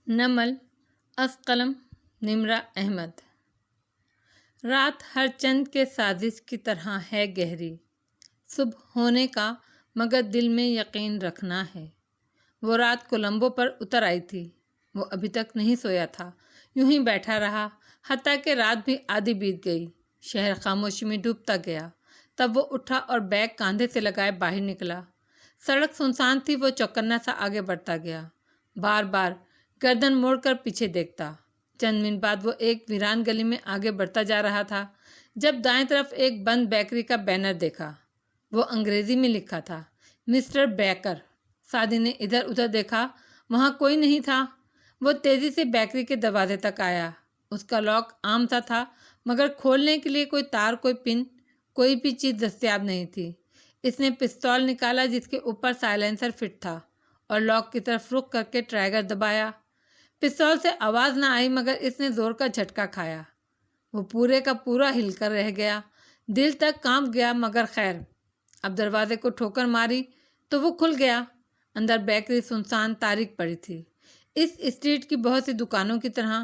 نمل از قلم نمرہ احمد۔ رات ہر چند کے سازش کی طرح ہے گہری، صبح ہونے کا مگر دل میں یقین رکھنا ہے۔ وہ رات کولمبو پر اتر آئی تھی، وہ ابھی تک نہیں سویا تھا، یوں ہی بیٹھا رہا، حتیٰ کہ رات بھی آدھی بیت گئی۔ شہر خاموشی میں ڈوبتا گیا، تب وہ اٹھا اور بیگ کاندھے سے لگائے باہر نکلا۔ سڑک سنسان تھی، وہ چوکنا سا آگے بڑھتا گیا، بار بار گردن موڑ کر پیچھے دیکھتا۔ چند منٹ بعد وہ ایک ویران گلی میں آگے بڑھتا جا رہا تھا، جب دائیں طرف ایک بند بیکری کا بینر دیکھا۔ وہ انگریزی میں لکھا تھا، مسٹر بیکر۔ سعدی نے ادھر ادھر دیکھا، وہاں کوئی نہیں تھا۔ وہ تیزی سے بیکری کے دروازے تک آیا۔ اس کا لاک عام سا تھا، مگر کھولنے کے لیے کوئی تار، کوئی پن، کوئی بھی چیز دستیاب نہیں تھی۔ اس نے پستول نکالا جس کے اوپر سائلنسر فٹ تھا، اور لاک کی طرف رخ کر کے ٹرائگر دبایا۔ پستول سے آواز نہ آئی، مگر اس نے زور کا جھٹکا کھایا۔ وہ پورے کا پورا ہل کر رہ گیا، دل تک کانپ گیا، مگر خیر۔ اب دروازے کو ٹھوکر ماری تو وہ کھل گیا۔ اندر بیکری سنسان تاریک پڑی تھی، اس اسٹریٹ کی بہت سی دکانوں کی طرح۔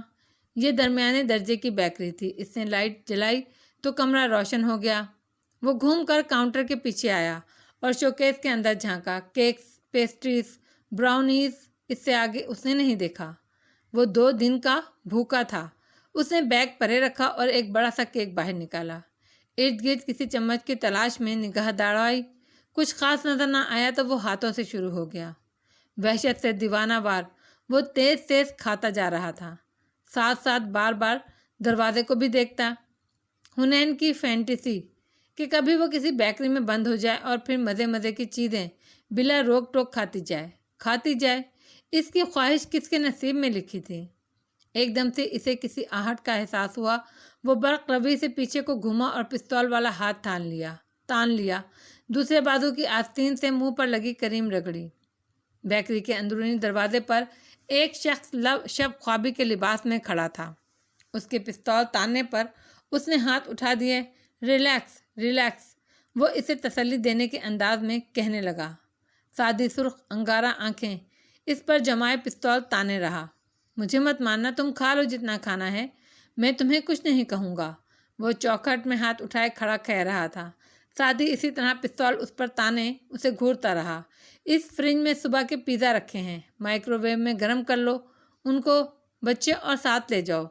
یہ درمیانے درجے کی بیکری تھی۔ اس نے لائٹ جلائی تو کمرہ روشن ہو گیا۔ وہ گھوم کر کاؤنٹر کے پیچھے آیا اور شوکیس کے اندر جھانکا۔ کیکس، پیسٹریز، براؤنیز، اس سے آگے اس نے نہیں دیکھا۔ وہ 2 دن کا بھوکا تھا۔ اس نے بیگ پرے رکھا اور ایک بڑا سا کیک باہر نکالا۔ ارد گرد کسی چمچ کی تلاش میں نگاہ دوڑائی، کچھ خاص نظر نہ آیا تو وہ ہاتھوں سے شروع ہو گیا۔ وحشت سے دیوانہ وار وہ تیز تیز کھاتا جا رہا تھا، ساتھ ساتھ بار بار دروازے کو بھی دیکھتا۔ حنین کی فینٹیسی کہ کبھی وہ کسی بیکری میں بند ہو جائے اور پھر مزے مزے کی چیزیں بلا روک ٹوک کھاتی جائے۔ اس کی خواہش کس کے نصیب میں لکھی تھی؟ ایک دم سے اسے کسی آہٹ کا احساس ہوا۔ وہ برق روی سے پیچھے کو گھوما اور پستول والا ہاتھ تان لیا۔ دوسرے بازو کی آستین سے منہ پر لگی کریم رگڑی۔ بیکری کے اندرونی دروازے پر ایک شخص شب خوابی کے لباس میں کھڑا تھا۔ اس کے پستول تاننے پر اس نے ہاتھ اٹھا دیے۔ ریلیکس ریلیکس، وہ اسے تسلی دینے کے انداز میں کہنے لگا۔ سادی سرخ انگارہ آنکھیں اس پر جمائے پستول تانے رہا۔ مجھے مت مارنا، تم کھا لو جتنا کھانا ہے، میں تمہیں کچھ نہیں کہوں گا، وہ چوکھٹ میں ہاتھ اٹھائے کھڑا کہہ رہا تھا۔ سادی اسی طرح پستول اس پر تانے اسے گھورتا رہا۔ اس فریج میں صبح کے پیزا رکھے ہیں، مائکرو ویو میں گرم کر لو ان کو، بچے اور ساتھ لے جاؤ۔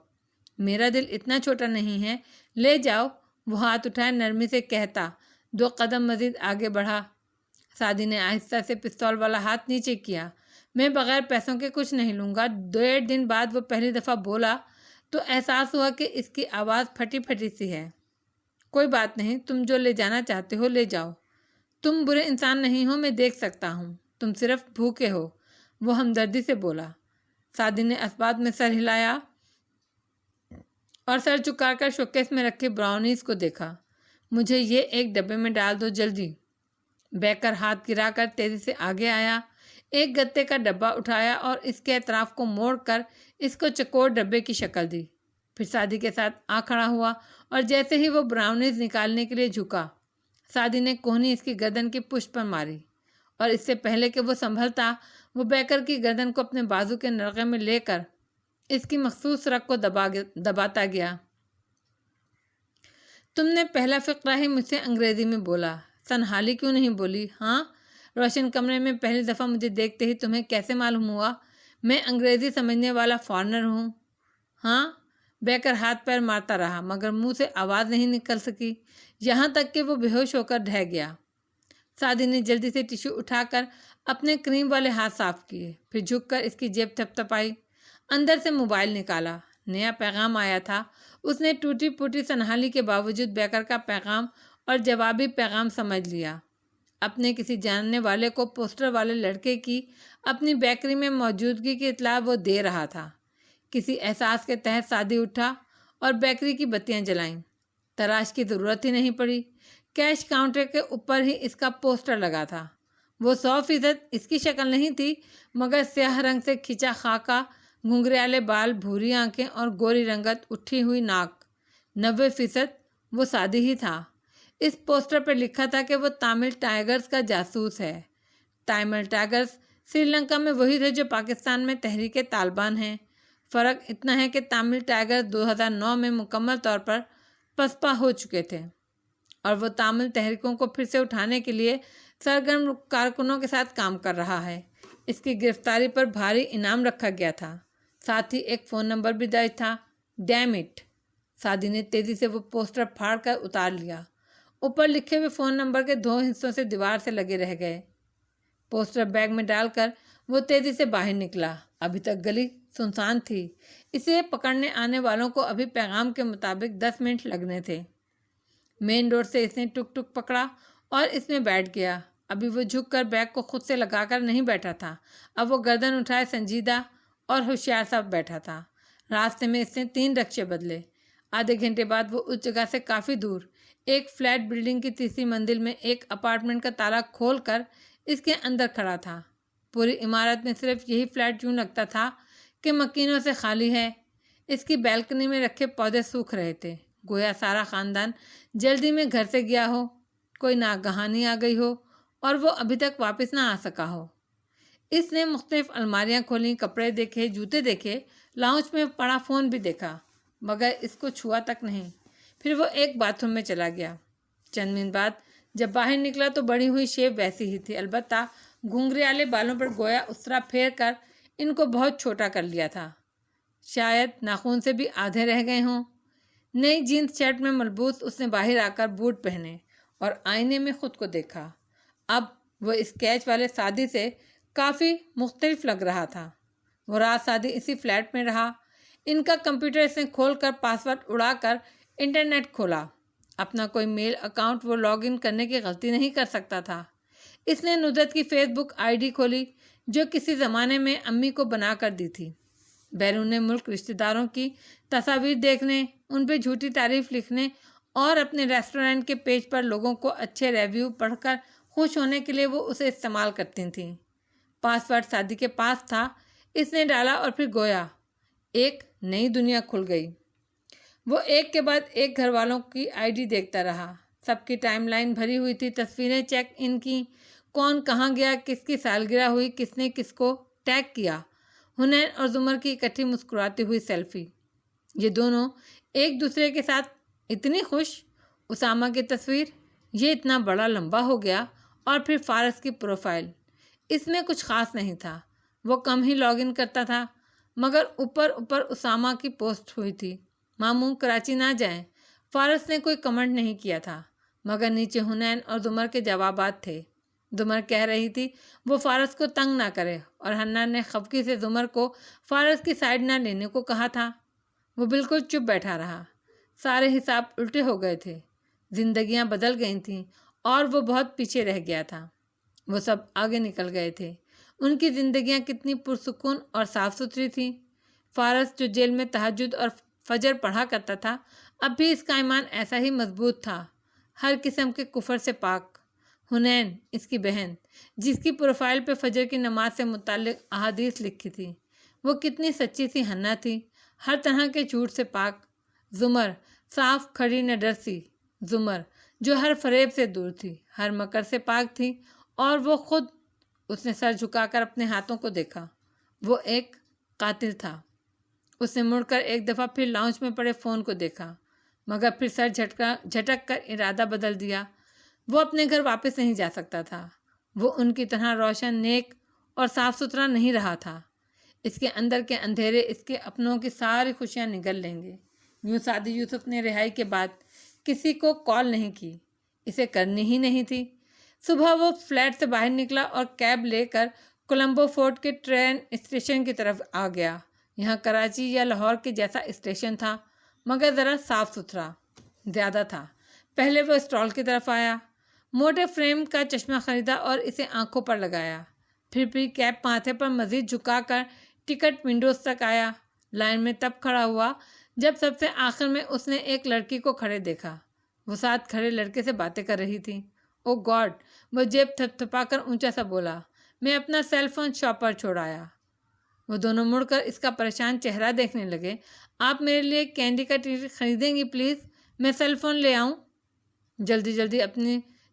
میرا دل اتنا چھوٹا نہیں ہے، لے جاؤ، وہ ہاتھ اٹھائے نرمی سے کہتا 2 قدم مزید آگے بڑھا۔ سعدی نے آہستہ سے پستول والا ہاتھ نیچے کیا۔ میں بغیر پیسوں کے کچھ نہیں لوں گا۔ 1.5 دن بعد وہ پہلی دفعہ بولا تو احساس ہوا کہ اس کی آواز پھٹی پھٹی سی ہے۔ کوئی بات نہیں، تم جو لے جانا چاہتے ہو لے جاؤ، تم برے انسان نہیں ہو، میں دیکھ سکتا ہوں، تم صرف بھوکے ہو، وہ ہمدردی سے بولا۔ سعدی نے اسبات میں سر ہلایا اور سر چکا کر شوکیس میں رکھے براؤنیز کو دیکھا۔ مجھے یہ ایک ڈبے میں ڈال دو جلدی۔ بیکر ہاتھ گرا کر تیزی سے آگے آیا، ایک گتے کا ڈبہ اٹھایا اور اس کے اطراف کو موڑ کر اس کو چکور ڈبے کی شکل دی، پھر سعدی کے ساتھ آ کھڑا ہوا اور جیسے ہی وہ براؤنیز نکالنے کے لیے جھکا، سعدی نے کوہنی اس کی گردن کی پشت پر ماری، اور اس سے پہلے کہ وہ سنبھلتا، وہ بیکر کی گردن کو اپنے بازو کے نرغے میں لے کر اس کی مخصوص رگ کو دباتا گیا۔ تم نے پہلا فقرہ ہی مجھ سے انگریزی میں بولا، سنہالی کیوں نہیں بولی؟ ہاں، روشن کمرے میں پہلی دفعہ مجھے دیکھتے ہی تمہیں کیسے معلوم ہوا میں انگریزی سمجھنے والا فارنر ہوں؟ ہاں، بیکر ہاتھ پیر مارتا رہا، مگر منہ سے آواز نہیں نکل سکی، یہاں تک کہ وہ بے ہوش ہو کر ڈھہ گیا۔ سعدی نے جلدی سے ٹیشو اٹھا کر اپنے کریم والے ہاتھ صاف کیے، پھر جھک کر اس کی جیب تھپتھپائی، اندر سے موبائل نکالا۔ نیا پیغام آیا تھا۔ اس نے ٹوٹی پھوٹی سنہالی کے باوجود بیکر کا پیغام اور جوابی پیغام سمجھ لیا۔ اپنے کسی جاننے والے کو پوسٹر والے لڑکے کی اپنی بیکری میں موجودگی کی اطلاع وہ دے رہا تھا۔ کسی احساس کے تحت سعدی اٹھا اور بیکری کی بتیاں جلائیں۔ تلاش کی ضرورت ہی نہیں پڑی، کیش کاؤنٹر کے اوپر ہی اس کا پوسٹر لگا تھا۔ وہ 100% اس کی شکل نہیں تھی، مگر سیاہ رنگ سے کھچا خاکہ، گھنگریالے بال، بھوری آنکھیں اور گوری رنگت، اٹھی ہوئی ناک، 90% وہ سعدی ہی تھا۔ اس پوسٹر پر لکھا تھا کہ وہ تامل ٹائیگرز کا جاسوس ہے۔ تامل ٹائیگرز سری لنکا میں وہی تھے جو پاکستان میں تحریک طالبان ہیں۔ فرق اتنا ہے کہ تامل ٹائگر 2009 میں مکمل طور پر پسپا ہو چکے تھے اور وہ تامل تحریکوں کو پھر سے اٹھانے کے لیے سرگرم کارکنوں کے ساتھ کام کر رہا ہے۔ اس کی گرفتاری پر بھاری انعام رکھا گیا تھا، ساتھ ہی ایک فون نمبر بھی درج تھا۔ Damn it! سادی نے تیزی سے وہ پوسٹر پھاڑ کر اتار لیا۔ اوپر لکھے ہوئے فون نمبر کے 2 حصوں سے دیوار سے لگے رہ گئے۔ پوسٹر بیگ میں ڈال کر وہ تیزی سے باہر نکلا۔ ابھی تک گلی سنسان تھی، اسے پکڑنے آنے والوں کو ابھی پیغام کے مطابق 10 منٹ لگنے تھے۔ مین روڈ سے اس نے ٹک ٹک پکڑا اور اس میں بیٹھ گیا۔ ابھی وہ جھک کر بیگ کو خود سے لگا کر نہیں بیٹھا تھا، اب وہ گردن اٹھائے سنجیدہ اور ہوشیار سا بیٹھا تھا۔ راستے میں اس نے 3 رکشے بدلے۔ آدھے گھنٹے بعد وہ اس جگہ سے کافی دور ایک فلیٹ بلڈنگ کی 3ری منزل میں ایک اپارٹمنٹ کا تالا کھول کر اس کے اندر کھڑا تھا۔ پوری عمارت میں صرف یہی فلیٹ یوں لگتا تھا کہ مکینوں سے خالی ہے۔ اس کی بیلکنی میں رکھے پودے سوکھ رہے تھے، گویا سارا خاندان جلدی میں گھر سے گیا ہو، کوئی ناگہانی آ گئی ہو اور وہ ابھی تک واپس نہ آ سکا ہو۔ اس نے مختلف الماریاں کھولیں، کپڑے دیکھے، جوتے دیکھے، لاؤنج میں پڑا فون بھی دیکھا، مگر اس کو چھوا تک نہیں۔ پھر وہ ایک باتھ روم میں چلا گیا۔ چند منٹ بعد جب باہر نکلا تو بڑھی ہوئی شیپ ویسی ہی تھی، البتہ گھنگریالے بالوں پر گویا اس طرح پھیر کر ان کو بہت چھوٹا کر لیا تھا، شاید ناخن سے بھی آدھے رہ گئے ہوں۔ نئی جینس شرٹ میں ملبوس اس نے باہر آ کر بوٹ پہنے اور آئینے میں خود کو دیکھا۔ اب وہ اس کیچ والے سادی سے کافی مختلف لگ رہا تھا۔ وہ رات سادی اسی فلیٹ میں رہا۔ ان کا کمپیوٹر اس نے کھول کر پاسورڈ اڑا کر انٹرنیٹ کھولا۔ اپنا کوئی میل اکاؤنٹ وہ لاگ ان کرنے کی غلطی نہیں کر سکتا تھا۔ اس نے ندرت کی فیس بک آئی ڈی کھولی جو کسی زمانے میں امی کو بنا کر دی تھی۔ بیرون ملک رشتہ داروں کی تصاویر دیکھنے، ان پہ جھوٹی تعریف لکھنے اور اپنے ریسٹورنٹ کے پیج پر لوگوں کو اچھے ریویو پڑھ کر خوش ہونے کے لیے وہ اسے استعمال کرتی تھیں۔ پاسورڈ سادی کے پاس تھا، اس نے ڈالا اور پھر گویا ایک نئی دنیا کھل گئی۔ وہ ایک کے بعد ایک گھر والوں کی آئی ڈی دیکھتا رہا۔ سب کی ٹائم لائن بھری ہوئی تھی، تصویریں چیک ان کی، کون کہاں گیا، کس کی سالگرہ ہوئی، کس نے کس کو ٹیگ کیا۔ حنین اور زمر کی اکٹھی مسکراتی ہوئی سیلفی، یہ دونوں ایک دوسرے کے ساتھ اتنی خوش۔ اسامہ کی تصویر، یہ اتنا بڑا لمبا ہو گیا۔ اور پھر فارس کی پروفائل، اس میں کچھ خاص نہیں تھا، وہ کم ہی لاگ ان کرتا تھا، مگر اوپر اسامہ کی پوسٹ ہوئی تھی، ماموں کراچی نہ جائیں۔ فارس نے کوئی کمنٹ نہیں کیا تھا، مگر نیچے حنین اور زمر کے جوابات تھے۔ زمر کہہ رہی تھی وہ فارس کو تنگ نہ کرے، اور حنان نے خفگی سے زمر کو فارس کی سائڈ نہ لینے کو کہا تھا۔ وہ بالکل چپ بیٹھا رہا۔ سارے حساب الٹے ہو گئے تھے، زندگیاں بدل گئی تھیں اور وہ بہت پیچھے رہ گیا تھا۔ وہ سب آگے نکل گئے تھے۔ ان کی زندگیاں کتنی پرسکون اور صاف ستھری تھیں۔ فارس جو جیل میں تہجد اور فجر پڑھا کرتا تھا، اب بھی اس کا ایمان ایسا ہی مضبوط تھا، ہر قسم کے کفر سے پاک۔ حنین، اس کی بہن، جس کی پروفائل پہ فجر کی نماز سے متعلق احادیث لکھی تھی، وہ کتنی سچی سی حنا تھی، ہر طرح کے جھوٹ سے پاک۔ زمر، صاف کھڑی نہ ڈرسی زمر، جو ہر فریب سے دور تھی، ہر مکر سے پاک تھی۔ اور وہ خود، اس نے سر جھکا کر اپنے ہاتھوں کو دیکھا، وہ ایک قاتل تھا۔ اس نے مڑ کر ایک دفعہ پھر لاؤنج میں پڑے فون کو دیکھا، مگر پھر سر جھٹک کر ارادہ بدل دیا۔ وہ اپنے گھر واپس نہیں جا سکتا تھا، وہ ان کی طرح روشن، نیک اور صاف ستھرا نہیں رہا تھا۔ اس کے اندر کے اندھیرے اس کے اپنوں کی ساری خوشیاں نگل لیں گے۔ یوں سعدی یوسف نے رہائی کے بعد کسی کو کال نہیں کی، اسے کرنی ہی نہیں تھی۔ صبح وہ فلیٹ سے باہر نکلا اور کیب لے کر کولمبو فورٹ کے ٹرین اسٹیشن کی طرف آ گیا۔ یہاں کراچی یا لاہور کے جیسا اسٹیشن تھا، مگر ذرا صاف ستھرا زیادہ تھا۔ پہلے وہ اسٹال کی طرف آیا، موٹے فریم کا چشمہ خریدا اور اسے آنکھوں پر لگایا، پھر کیپ ماتھے پر مزید جھکا کر ٹکٹ ونڈوز تک آیا۔ لائن میں تب کھڑا ہوا جب سب سے آخر میں اس نے ایک لڑکی کو کھڑے دیکھا، وہ ساتھ کھڑے لڑکے سے باتیں کر رہی تھی۔ او گاڈ! وہ جیب تھپ تھپا کر اونچا سا بولا، میں اپنا سیل فون شاپ پر چھوڑ آیا۔ وہ دونوں مڑ کر اس کا پریشان چہرہ دیکھنے لگے۔ آپ میرے لیے کینڈی کا ٹکٹ خریدیں گی پلیز؟ میں سیل فون لے آؤں؟ جلدی اپنی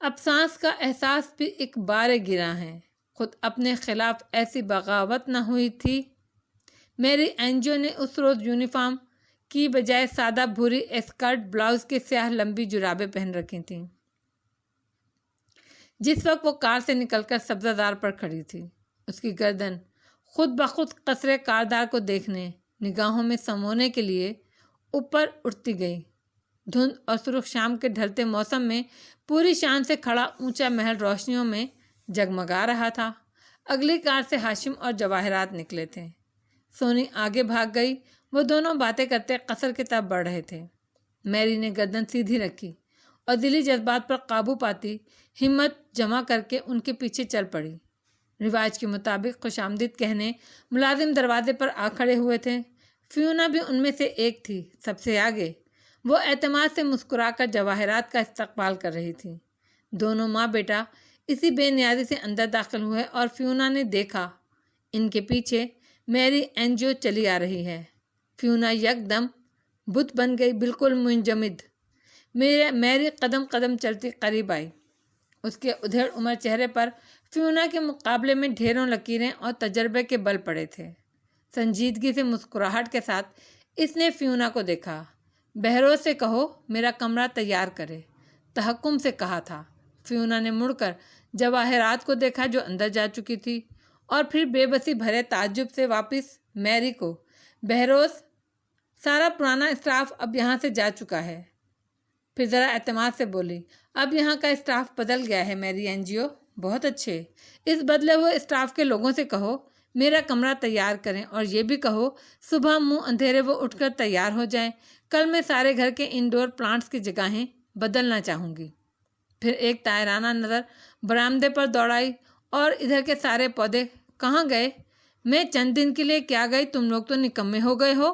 اب سانس کا احساس بھی ایک بار گرا ہے۔ خود اپنے خلاف ایسی بغاوت نہ ہوئی تھی۔ میری اینجو نے اس روز یونیفارم کی بجائے سادہ بھوری اسکرٹ بلاؤز کے سیاہ لمبی جرابیں پہن رکھی تھیں۔ جس وقت وہ کار سے نکل کر سبزہ زار پر کھڑی تھی، اس کی گردن خود بخود قصرے کاردار کو دیکھنے، نگاہوں میں سمونے کے لیے اوپر اٹھتی گئی۔ دھند اور سرخ شام کے ڈھلتے موسم میں پوری شان سے کھڑا اونچا محل روشنیوں میں جگمگا رہا تھا۔ اگلی کار سے ہاشم اور جواہرات نکلے تھے۔ سونی آگے بھاگ گئی۔ وہ دونوں باتیں کرتے قصر کی طرف بڑھ رہے تھے۔ میری نے گردن سیدھی رکھی اور دلی جذبات پر قابو پاتی ہمت جمع کر کے ان کے پیچھے چل پڑی۔ رواج کے مطابق خوش آمدید کہنے ملازم دروازے پر آ کھڑے ہوئے تھے۔ فیونا بھی ان میں سے ایک تھی، سب سے آگے۔ وہ اعتماد سے مسکرا کر جواہرات کا استقبال کر رہی تھی۔ دونوں ماں بیٹا اسی بے نیازی سے اندر داخل ہوئے اور فیونا نے دیکھا ان کے پیچھے میری اینجو چلی آ رہی ہے۔ فیونا یک دم بت بن گئی، بالکل منجمد۔ میری قدم قدم چلتی قریب آئی۔ اس کے ادھیڑ عمر چہرے پر فیونا کے مقابلے میں ڈھیروں لکیریں اور تجربے کے بل پڑے تھے۔ سنجیدگی سے مسکراہٹ کے ساتھ اس نے فیونا کو دیکھا۔ بہروز سے کہو میرا کمرہ تیار کرے، تحکم سے کہا تھا۔ فیونا نے مڑ کر جواہرات کو دیکھا جو اندر جا چکی تھی، اور پھر بے بسی بھرے تعجب سے واپس میری کو۔ بہروز، سارا پرانا اسٹاف اب یہاں سے جا چکا ہے۔ پھر ذرا اعتماد سے بولی، اب یہاں کا اسٹاف بدل گیا ہے میری اینجیو۔ بہت اچھے۔ اس بدلے ہوئے اسٹاف کے لوگوں سے کہو میرا کمرہ تیار کریں، اور یہ بھی کہو صبح منہ اندھیرے وہ اٹھ کر تیار ہو جائیں۔ کل میں سارے گھر کے انڈور پلانٹس کی جگہیں بدلنا چاہوں گی۔ پھر ایک طائرانہ نظر برآمدے پر دوڑائی، اور ادھر کے سارے پودے کہاں گئے؟ میں چند دن کے لیے کیا گئی، تم لوگ تو نکمے ہو گئے ہو۔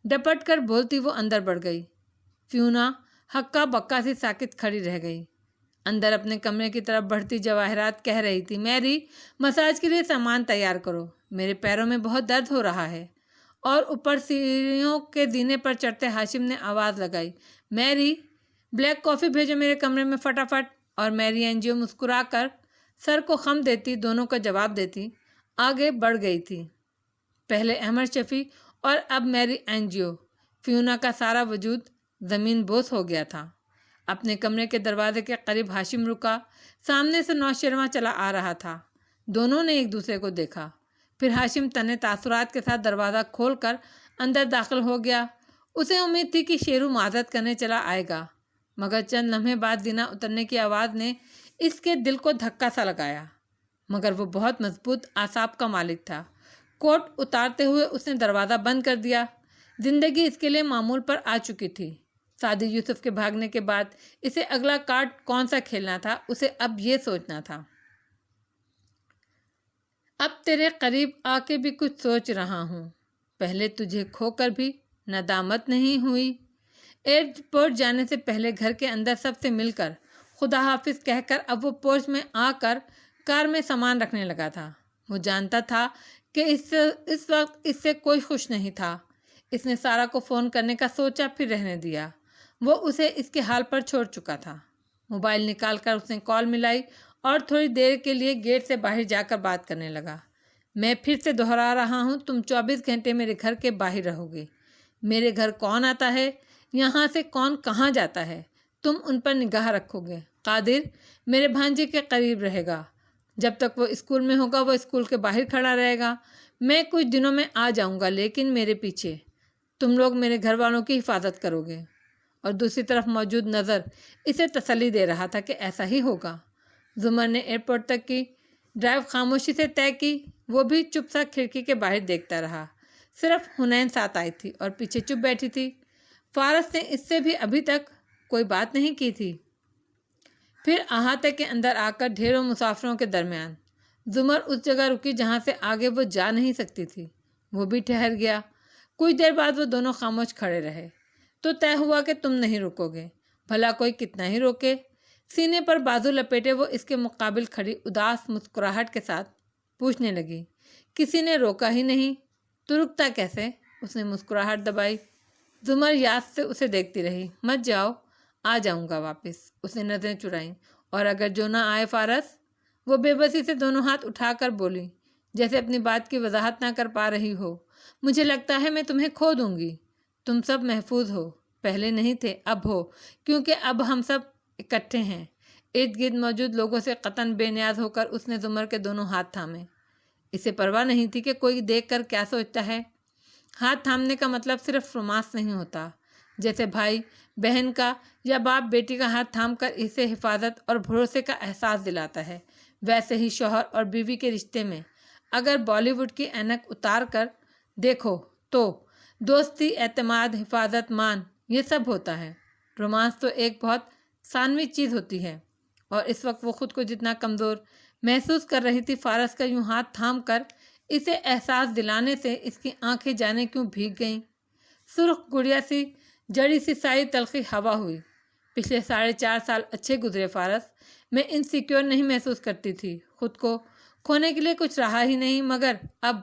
ڈپٹ کر بولتی وہ اندر بڑھ گئی۔ فیونا ہکا بکا سی ساکت کھڑی رہ گئی۔ اندر اپنے کمرے کی طرف بڑھتی جواہرات کہہ رہی تھی، میری مساج کے لیے سامان تیار کرو، میرے پیروں میں بہت درد ہو رہا ہے۔ اور اوپر سیڑھیوں کے زینے پر چڑھتے ہاشم نے آواز لگائی، میری بلیک کافی بھیجو میرے کمرے میں فٹافٹ۔ اور میری اینجیو مسکرا کر سر کو خم دیتی دونوں کا جواب دیتی آگے بڑھ گئی تھی۔ پہلے احمد شفیع اور اب میری اینجیو۔ فیونا کا سارا وجود زمین بوس ہو گیا تھا۔ اپنے کمرے کے دروازے کے قریب ہاشم رکا۔ سامنے سے نوشیروان چلا آ رہا تھا۔ دونوں نے ایک دوسرے کو دیکھا۔ پھر ہاشم تنے تاثرات کے ساتھ دروازہ کھول کر اندر داخل ہو گیا۔ اسے امید تھی کہ شیرو معذرت کرنے چلا آئے گا، مگر چند لمحے بعد زینہ اترنے کی آواز نے اس کے دل کو دھکا سا لگایا۔ مگر وہ بہت مضبوط اعصاب کا مالک تھا۔ کوٹ اتارتے ہوئے اس نے دروازہ بند کر دیا۔ زندگی اس کے لیے معمول پر آ چکی تھی۔ سعدی یوسف کے بھاگنے کے بعد اسے اگلا کارڈ کون سا کھیلنا تھا، اسے اب یہ سوچنا تھا۔ اب تیرے قریب آ کے بھی کچھ سوچ رہا ہوں۔ پہلے تجھے کھو کر بھی ندامت نہیں ہوئی؟ ایئرپورٹ جانے سے پہلے گھر کے اندر سب سے مل کر خدا حافظ کہہ کر اب وہ پورچ میں آ کر کار میں سامان رکھنے لگا تھا۔ وہ جانتا تھا کہ اس وقت اس سے کوئی خوش نہیں تھا۔ اس نے سارا کو فون کرنے کا سوچا، پھر رہنے دیا۔ وہ اسے اس کے حال پر چھوڑ چکا تھا۔ موبائل نکال کر اس نے کال ملائی اور تھوڑی دیر کے لیے گیٹ سے باہر جا کر بات کرنے لگا۔ میں پھر سے دہرا رہا ہوں، تم 24 گھنٹے میرے گھر کے باہر رہو گے۔ میرے گھر کون آتا ہے، یہاں سے کون کہاں جاتا ہے، تم ان پر نگاہ رکھو گے۔ قادر میرے بھانجے کے قریب رہے گا۔ جب تک وہ اسکول میں ہوگا وہ اسکول کے باہر کھڑا رہے گا۔ میں کچھ دنوں میں آ جاؤں گا، لیکن میرے پیچھے تم لوگ میرے گھر والوں کی حفاظت کرو گے۔ اور دوسری طرف موجود نظر اسے تسلی دے رہا تھا کہ ایسا ہی ہوگا۔ زمر نے ایئرپورٹ تک کی ڈرائیو خاموشی سے طے کی۔ وہ بھی چپ سا کھڑکی کے باہر دیکھتا رہا۔ صرف حنین ساتھ آئی تھی اور پیچھے چپ بیٹھی تھی۔ فارس نے اس سے بھی ابھی تک کوئی بات نہیں کی تھی۔ پھر احاطے کے اندر آ کر ڈھیروں مسافروں کے درمیان زمر اس جگہ رکی جہاں سے آگے وہ جا نہیں سکتی تھی۔ وہ بھی ٹھہر گیا۔ کچھ دیر بعد وہ دونوں خاموش کھڑے رہے۔ تو طے ہوا کہ تم نہیں رکو گے، بھلا کوئی کتنا ہی روکے۔ سینے پر بازو لپیٹے وہ اس کے مقابل کھڑی اداس مسکراہٹ کے ساتھ پوچھنے لگی، کسی نے روکا ہی نہیں تو رکتا کیسے؟ اس نے مسکراہٹ دبائی۔ زمر یاد سے اسے دیکھتی رہی۔ مت جاؤ، آ جاؤں گا واپس۔ اس نے نظریں چرائیں اور اگر جو نہ آئے فارس؟ وہ بے بسی سے دونوں ہاتھ اٹھا کر بولی، جیسے اپنی بات کی وضاحت نہ کر پا رہی ہو۔ مجھے لگتا ہے میں تمہیں کھو دوں گی۔ تم سب محفوظ ہو، پہلے نہیں تھے اب ہو، کیونکہ اب ہم سب اکٹھے ہیں۔ ارد گرد موجود لوگوں سے قطعاً بے نیاز ہو کر اس نے زمر کے دونوں ہاتھ تھامے۔ اسے پرواہ نہیں تھی کہ کوئی دیکھ کر کیا سوچتا ہے۔ ہاتھ تھامنے کا مطلب صرف رومانس نہیں ہوتا۔ جیسے بھائی بہن کا یا باپ بیٹی کا ہاتھ تھام کر اسے حفاظت اور بھروسے کا احساس دلاتا ہے، ویسے ہی شوہر اور بیوی کے رشتے میں اگر بالی ووڈ کی اینک اتار کر دیکھو تو دوستی، اعتماد، حفاظت، مان، یہ سب ہوتا ہے۔ رومانس تو ایک بہت ثانوی چیز ہوتی ہے۔ اور اس وقت وہ خود کو جتنا کمزور محسوس کر رہی تھی، فارس کا یوں ہاتھ تھام کر اسے احساس دلانے سے اس کی آنکھیں جانے کیوں بھیگ گئیں۔ سرخ گڑیا سی جڑی سی سائی تلخی ہوا ہوئی۔ پچھلے 4.5 سال اچھے گزرے فارس۔ میں انسیکیور نہیں محسوس کرتی تھی، خود کو کھونے کے لیے کچھ رہا ہی نہیں، مگر اب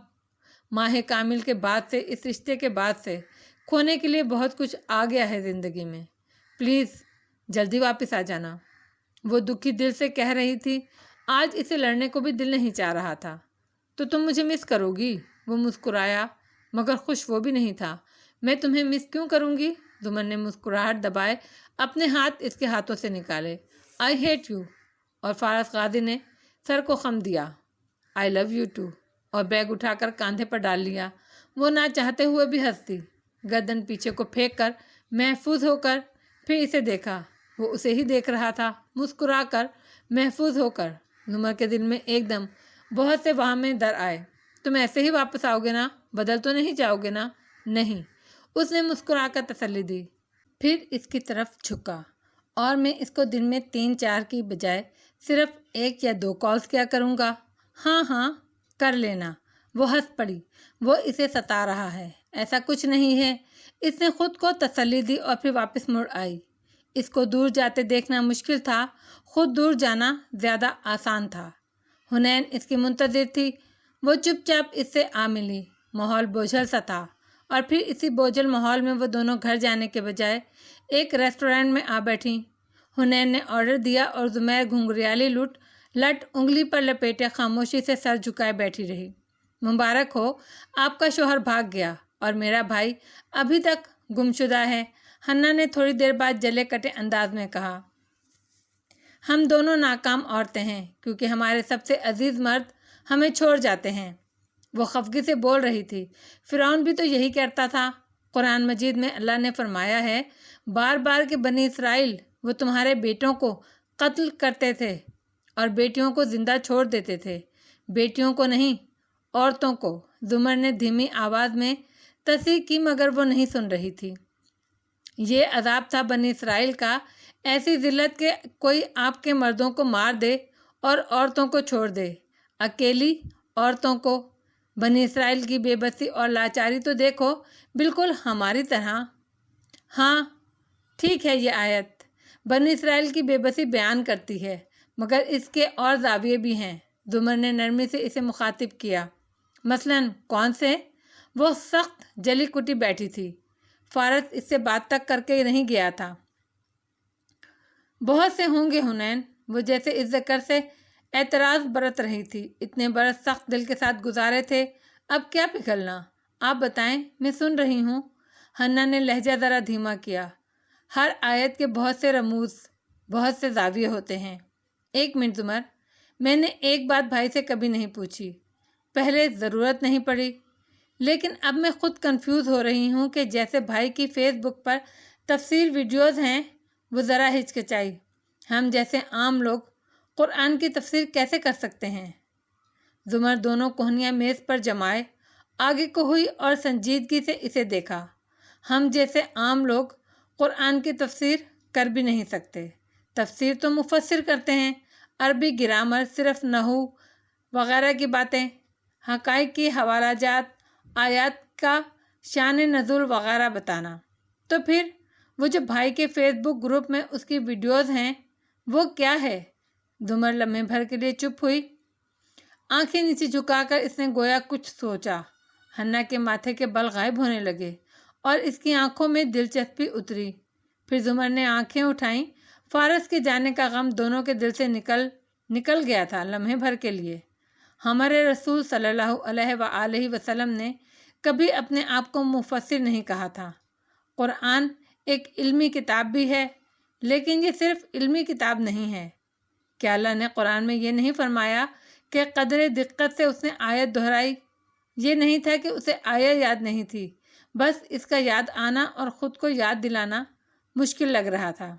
ماہ کامل کے بعد سے، اس رشتے کے بعد سے کھونے کے لیے بہت کچھ آ گیا ہے زندگی میں۔ پلیز جلدی واپس آ جانا، وہ دکھی دل سے کہہ رہی تھی۔ آج اسے لڑنے کو بھی دل نہیں چاہ رہا تھا۔ تو تم مجھے مس کرو گی؟ وہ مسکرایا، مگر خوش وہ بھی نہیں تھا۔ میں تمہیں مس کیوں کروں گی؟ زمر نے مسکراہٹ دبائے اپنے ہاتھ اس کے ہاتھوں سے نکالے۔ آئی ہیٹ یو، اور فارس غازی نے سر کو خم دیا۔ آئی لو یو ٹو، اور بیگ اٹھا کر کاندھے پر ڈال لیا۔ وہ نہ چاہتے ہوئے بھی ہنس دی، گردن پیچھے کو پھینک کر محفوظ ہو کر پھر اسے دیکھا۔ وہ اسے ہی دیکھ رہا تھا، مسکرا کر، محفوظ ہو کر۔ زمر کے دل میں ایک دم بہت سے وہمیں در آئے۔ تم ایسے ہی واپس آؤ گے نا؟ بدل تو نہیں جاؤ گے نا؟ نہیں، اس نے مسکرا کر تسلی دی، پھر اس کی طرف جھکا۔ اور میں اس کو دن میں 3-4 کی بجائے صرف 1 یا 2 کالز کیا کروں گا۔ ہاں ہاں کر لینا۔ وہ ہنس پڑی۔ وہ اسے ستا رہا ہے، ایسا کچھ نہیں ہے۔ اس نے خود کو تسلی دی اور پھر واپس مڑ آئی۔ اس کو دور جاتے دیکھنا مشکل تھا، خود دور جانا زیادہ آسان تھا۔ حنین اس کی منتظر تھی۔ وہ چپ چاپ اس سے آ ملی۔ ماحول بوجھل سا تھا، اور پھر اسی بوجھل ماحول میں وہ دونوں گھر جانے کے بجائے ایک ریسٹورینٹ میں آ بیٹھیں۔ حنین نے آرڈر دیا اور زمیر گھنگریالی لٹ انگلی پر لپیٹے خاموشی سے سر جھکائے بیٹھی رہی۔ مبارک ہو، آپ کا شوہر بھاگ گیا اور میرا بھائی ابھی تک گمشدہ ہے، حنا نے تھوڑی دیر بعد جلے کٹے انداز میں کہا۔ ہم دونوں ناکام عورتیں ہیں، کیونکہ ہمارے سب سے عزیز مرد ہمیں چھوڑ جاتے ہیں۔ وہ خفگی سے بول رہی تھی۔ فرعون بھی تو یہی کرتا تھا۔ قرآن مجید میں اللہ نے فرمایا ہے، بار بار کہ بنی اسرائیل وہ تمہارے بیٹوں کو قتل کرتے تھے اور بیٹیوں کو زندہ چھوڑ دیتے تھے، بیٹیوں کو نہیں، عورتوں کو۔ زمر نے دھیمی آواز میں تصحیح کی، مگر وہ نہیں سن رہی تھی۔ یہ عذاب تھا بنی اسرائیل کا، ایسی ذلت کہ کوئی آپ کے مردوں کو مار دے اور عورتوں کو چھوڑ دے، اکیلی عورتوں کو۔ بنی اسرائیل کی بے بسی اور لاچاری تو دیکھو، بالکل ہماری طرح۔ ہاں ٹھیک ہے، یہ آیت بنی اسرائیل کی بے بسی بیان کرتی ہے، مگر اس کے اور زاویے بھی ہیں۔ زمر نے نرمی سے اسے مخاطب کیا۔ مثلاً کون سے؟ وہ سخت جلی کٹی بیٹھی تھی۔ فارس اس سے بات تک کر کے نہیں گیا تھا۔ بہت سے ہوں گے حنین، وہ جیسے اس ذکر سے اعتراض برت رہی تھی۔ اتنے برس سخت دل کے ساتھ گزارے تھے، اب کیا پگھلنا؟ آپ بتائیں، میں سن رہی ہوں۔ حنا نے لہجہ ذرا دھیما کیا۔ ہر آیت کے بہت سے رموز، بہت سے زاویے ہوتے ہیں۔ 1 منٹ زمر، میں نے ایک بات بھائی سے کبھی نہیں پوچھی، پہلے ضرورت نہیں پڑی، لیکن اب میں خود کنفیوز ہو رہی ہوں کہ جیسے بھائی کی فیس بک پر تفسیر ویڈیوز ہیں، وہ ذرا ہچکچائی، ہم جیسے عام لوگ قرآن کی تفسیر کیسے کر سکتے ہیں؟ زمر دونوں کوہنیاں میز پر جمائے آگے کو ہوئی اور سنجیدگی سے اسے دیکھا۔ ہم جیسے عام لوگ قرآن کی تفسیر کر بھی نہیں سکتے۔ تفسیر تو مفسر کرتے ہیں، عربی گرامر، صرف نحو وغیرہ کی باتیں، حقائق کی حوالہ جات، آیات کا شان نزول وغیرہ بتانا۔ تو پھر وہ جو بھائی کے فیس بک گروپ میں اس کی ویڈیوز ہیں، وہ کیا ہے؟ زمر لمحے بھر کے لیے چپ ہوئی۔ آنکھیں نیچے جھکا کر اس نے گویا کچھ سوچا۔ حنا کے ماتھے کے بل غائب ہونے لگے اور اس کی آنکھوں میں دلچسپی اتری۔ پھر زمر نے آنکھیں اٹھائیں۔ فارس کے جانے کا غم دونوں کے دل سے نکل گیا تھا لمحے بھر کے لیے۔ ہمارے رسول صلی اللہ علیہ وآلہ وسلم نے کبھی اپنے آپ کو مفسر نہیں کہا تھا۔ قرآن ایک علمی کتاب بھی ہے، لیکن یہ صرف علمی کتاب نہیں ہے۔ کیا اللہ نے قرآن میں یہ نہیں فرمایا کہ قدر دقت سے اس نے آیت دہرائی؟ یہ نہیں تھا کہ اسے آیت یاد نہیں تھی، بس اس کا یاد آنا اور خود کو یاد دلانا مشکل لگ رہا تھا۔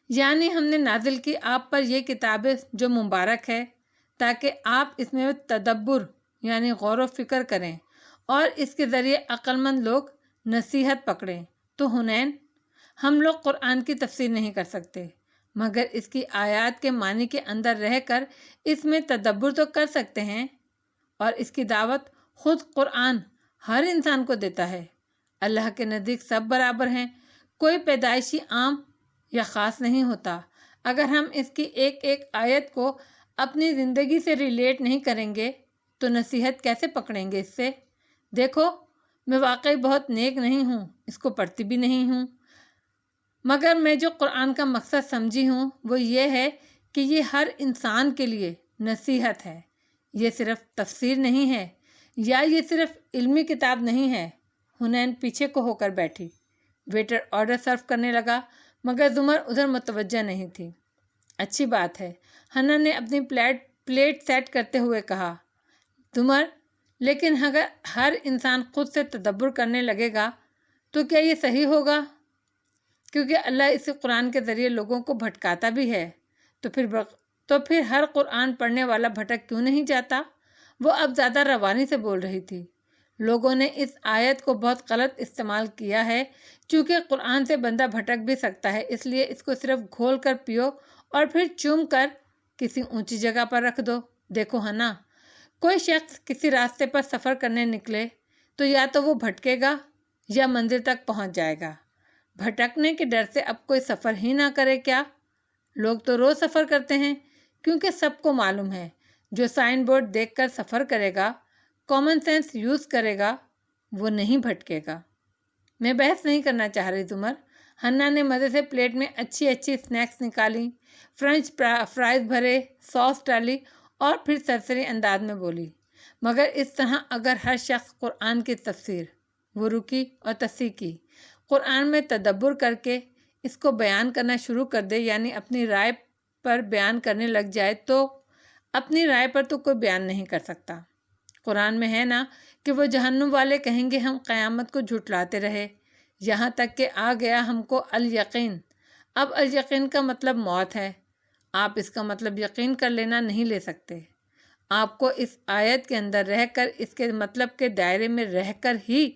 یعنی ہم نے نازل کی آپ پر یہ کتاب جو مبارک ہے تاکہ آپ اس میں تدبر یعنی غور و فکر کریں اور اس کے ذریعے عقل مند لوگ نصیحت پکڑیں۔ تو حنین، ہم لوگ قرآن کی تفسیر نہیں کر سکتے، مگر اس کی آیات کے معنی کے اندر رہ کر اس میں تدبر تو کر سکتے ہیں، اور اس کی دعوت خود قرآن ہر انسان کو دیتا ہے۔ اللہ کے نزدیک سب برابر ہیں، کوئی پیدائشی عام یا خاص نہیں ہوتا۔ اگر ہم اس کی ایک ایک آیت کو اپنی زندگی سے ریلیٹ نہیں کریں گے تو نصیحت کیسے پکڑیں گے اس سے؟ دیکھو، میں واقعی بہت نیک نہیں ہوں، اس کو پڑھتی بھی نہیں ہوں، مگر میں جو قرآن کا مقصد سمجھی ہوں وہ یہ ہے کہ یہ ہر انسان کے لیے نصیحت ہے۔ یہ صرف تفسیر نہیں ہے، یا یہ صرف علمی کتاب نہیں ہے۔ حنین پیچھے کو ہو کر بیٹھی۔ ویٹر آرڈر سرو کرنے لگا، مگر زمر ادھر متوجہ نہیں تھی۔ اچھی بات ہے، حنا نے اپنی پلیٹ سیٹ کرتے ہوئے کہا۔ زمر، لیکن اگر ہر انسان خود سے تدبر کرنے لگے گا تو کیا یہ صحیح ہوگا؟ کیونکہ اللہ اسی قرآن کے ذریعے لوگوں کو بھٹکاتا بھی ہے، تو پھر ہر قرآن پڑھنے والا بھٹک کیوں نہیں جاتا؟ وہ اب زیادہ روانی سے بول رہی تھی۔ لوگوں نے اس آیت کو بہت غلط استعمال کیا ہے، چونکہ قرآن سے بندہ بھٹک بھی سکتا ہے، اس لیے اس کو صرف گھول کر پیو اور پھر چوم کر کسی اونچی جگہ پر رکھ دو۔ دیکھو حنا، کوئی شخص کسی راستے پر سفر کرنے نکلے تو یا تو وہ بھٹکے گا یا منزل تک پہنچ جائے گا۔ بھٹکنے کے ڈر سے اب کوئی سفر ہی نہ کرے کیا؟ لوگ تو روز سفر کرتے ہیں، کیونکہ سب کو معلوم ہے جو سائن بورڈ دیکھ کر سفر کرے گا، کامن سینس یوز کرے گا، وہ نہیں بھٹکے گا۔ میں بحث نہیں کرنا چاہ رہی زمر۔ حنا نے مزے سے پلیٹ میں اچھی سنیکس نکالی، فرنچ فرائز بھرے، ساس ڈالی اور پھر سرسری انداز میں بولی، مگر اس طرح اگر ہر شخص قرآن کی تفسیر، وہ رکی اور تصحیح کی، قرآن میں تدبر کر کے اس کو بیان کرنا شروع کر دے، یعنی اپنی رائے پر بیان کرنے لگ جائے، تو اپنی رائے پر تو کوئی بیان نہیں کر سکتا۔ قرآن میں ہے نا کہ وہ جہنم والے کہیں گے ہم قیامت کو جھٹلاتے رہے، یہاں تک کہ آ گیا ہم کو الیقین۔ اب الیقین کا مطلب موت ہے، آپ اس کا مطلب یقین کر لینا نہیں لے سکتے۔ آپ کو اس آیت کے اندر رہ کر اس کے مطلب کے دائرے میں رہ کر ہی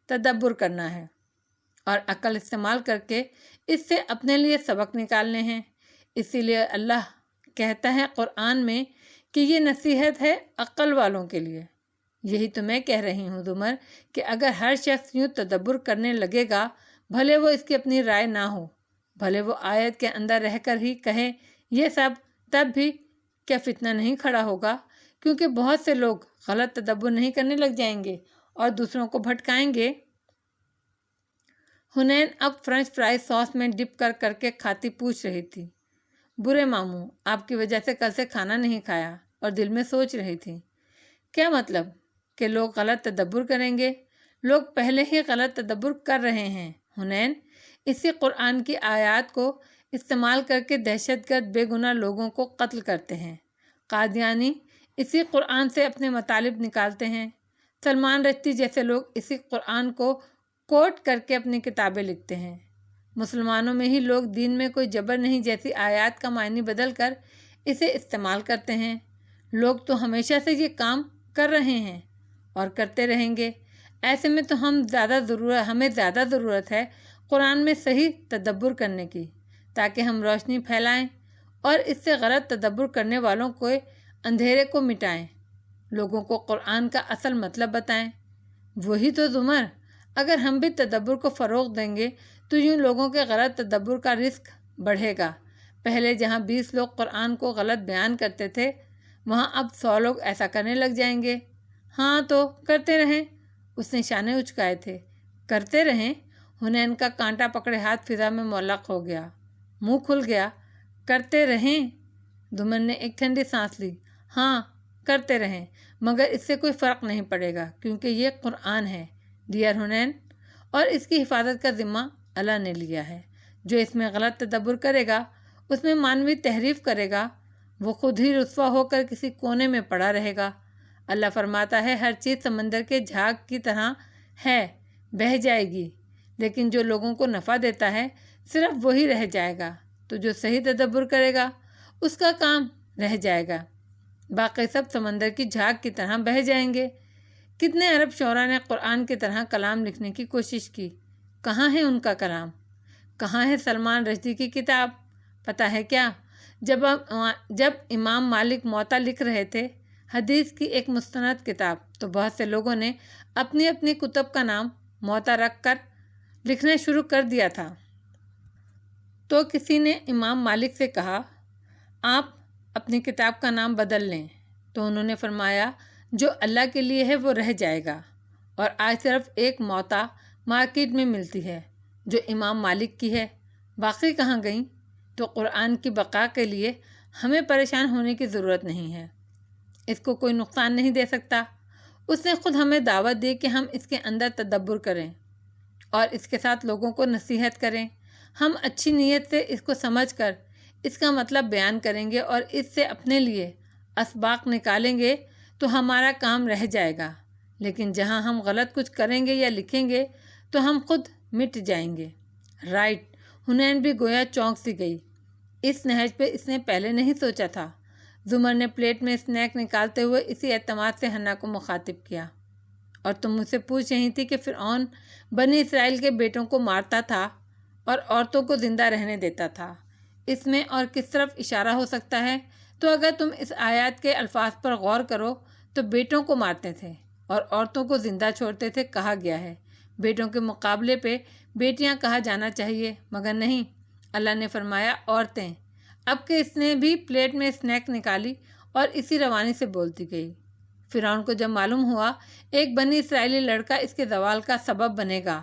تدبر کرنا ہے اور عقل استعمال کر کے اس سے اپنے لیے سبق نکالنے ہیں۔ اسی لیے اللہ کہتا ہے قرآن میں کہ یہ نصیحت ہے عقل والوں کے لیے۔ یہی تو میں کہہ رہی ہوں زمر کہ اگر ہر شخص یوں تدبر کرنے لگے گا، بھلے وہ اس کی اپنی رائے نہ ہو، بھلے وہ آیت کے اندر رہ کر ہی کہے یہ سب، تب بھی کیا فتنہ نہیں کھڑا ہوگا؟ کیونکہ بہت سے لوگ غلط تدبر نہیں کرنے لگ جائیں گے اور دوسروں کو بھٹکائیں گے۔ حنین اب فرنچ فرائز ساس میں ڈپ کر کے کھاتی پوچھ رہی تھی، برے ماموں، آپ کی وجہ سے کل سے کھانا نہیں کھایا، اور دل میں سوچ رہی تھی کیا مطلب کہ لوگ غلط تدبر کریں گے؟ لوگ پہلے ہی غلط تدبر کر رہے ہیں۔ حنین، اسی قرآن کی آیات کو استعمال کر کے دہشت گرد بے گناہ لوگوں کو قتل کرتے ہیں، قادیانی اسی قرآن سے اپنے مطالب نکالتے ہیں، سلمان رشدی جیسے لوگ اسی قرآن کو کوٹ کر کے اپنی کتابیں لکھتے ہیں، مسلمانوں میں ہی لوگ دین میں کوئی جبر نہیں جیسی آیات کا معنی بدل کر اسے استعمال کرتے ہیں۔ لوگ تو ہمیشہ سے یہ کام کر رہے ہیں اور کرتے رہیں گے۔ ایسے میں تو ہمیں زیادہ ضرورت ہے قرآن میں صحیح تدبر کرنے کی، تاکہ ہم روشنی پھیلائیں اور اس سے غلط تدبر کرنے والوں کو اندھیرے کو مٹائیں، لوگوں کو قرآن کا اصل مطلب بتائیں۔ وہی تو زمر، اگر ہم بھی تدبر کو فروغ دیں گے تو یوں لوگوں کے غلط تدبر کا رسک بڑھے گا۔ پہلے جہاں 20 لوگ قرآن کو غلط بیان کرتے تھے، وہاں اب 100 لوگ ایسا کرنے لگ جائیں گے۔ ہاں تو کرتے رہیں، اس نے شانے اچکائے تھے۔ کرتے رہیں؟ حنین کا کانٹا پکڑے ہاتھ فضا میں معلق ہو گیا۔ منہ کھل گیا۔ کرتے رہیں؟ زمر نے ایک ٹھنڈی سانس لی۔ ہاں، کرتے رہیں، مگر اس سے کوئی فرق نہیں پڑے گا، کیونکہ یہ قرآن ہے ڈیئر حنین، اور اس کی حفاظت کا ذمہ اللہ نے لیا ہے۔ جو اس میں غلط تدبر کرے گا، اس میں معنوی تحریف کرے گا، وہ خود ہی رسوا ہو کر کسی کونے میں پڑا رہے گا۔ اللہ فرماتا ہے ہر چیز سمندر کے جھاگ کی طرح ہے، بہہ جائے گی، لیکن جو لوگوں کو نفع دیتا ہے صرف وہی رہ جائے گا۔ تو جو صحیح تدبر کرے گا اس کا کام رہ جائے گا، باقی سب سمندر کی جھاگ کی طرح بہہ جائیں گے۔ کتنے عرب شعراء نے قرآن کی طرح کلام لکھنے کی کوشش کی، کہاں ہے ان کا کلام؟ کہاں ہے سلمان رشدی کی کتاب؟ پتہ ہے کیا، جب امام مالک موطا لکھ رہے تھے، حدیث کی ایک مستند کتاب، تو بہت سے لوگوں نے اپنی اپنی کتب کا نام موطا رکھ کر لکھنا شروع کر دیا تھا۔ تو کسی نے امام مالک سے کہا آپ اپنی کتاب کا نام بدل لیں، تو انہوں نے فرمایا جو اللہ کے لیے ہے وہ رہ جائے گا، اور آج صرف ایک موطا مارکیٹ میں ملتی ہے جو امام مالک کی ہے، باقی کہاں گئیں؟ تو قرآن کی بقا کے لیے ہمیں پریشان ہونے کی ضرورت نہیں ہے، اس کو کوئی نقصان نہیں دے سکتا۔ اس نے خود ہمیں دعوت دی کہ ہم اس کے اندر تدبر کریں اور اس کے ساتھ لوگوں کو نصیحت کریں۔ ہم اچھی نیت سے اس کو سمجھ کر اس کا مطلب بیان کریں گے اور اس سے اپنے لیے اسباق نکالیں گے تو ہمارا کام رہ جائے گا، لیکن جہاں ہم غلط کچھ کریں گے یا لکھیں گے تو ہم خود مٹ جائیں گے۔ رائٹ، حنین بھی گویا چونک سی گئی۔ اس نہج پہ اس نے پہلے نہیں سوچا تھا۔ زمر نے پلیٹ میں اسنیک نکالتے ہوئے اسی اعتماد سے حنا کو مخاطب کیا، اور تم مجھ سے پوچھ رہی تھی کہ فرعون بنی اسرائیل کے بیٹوں کو مارتا تھا اور عورتوں کو زندہ رہنے دیتا تھا، اس میں اور کس طرف اشارہ ہو سکتا ہے؟ تو اگر تم اس آیات کے الفاظ پر غور کرو تو بیٹوں کو مارتے تھے اور عورتوں کو زندہ چھوڑتے تھے کہا گیا ہے، بیٹوں کے مقابلے پہ بیٹیاں کہا جانا چاہیے، مگر نہیں، اللہ نے فرمایا عورتیں۔ اب کہ اس نے بھی پلیٹ میں اسنیک نکالی اور اسی روانی سے بولتی گئی۔ فرعون کو جب معلوم ہوا ایک بنی اسرائیلی لڑکا اس کے زوال کا سبب بنے گا،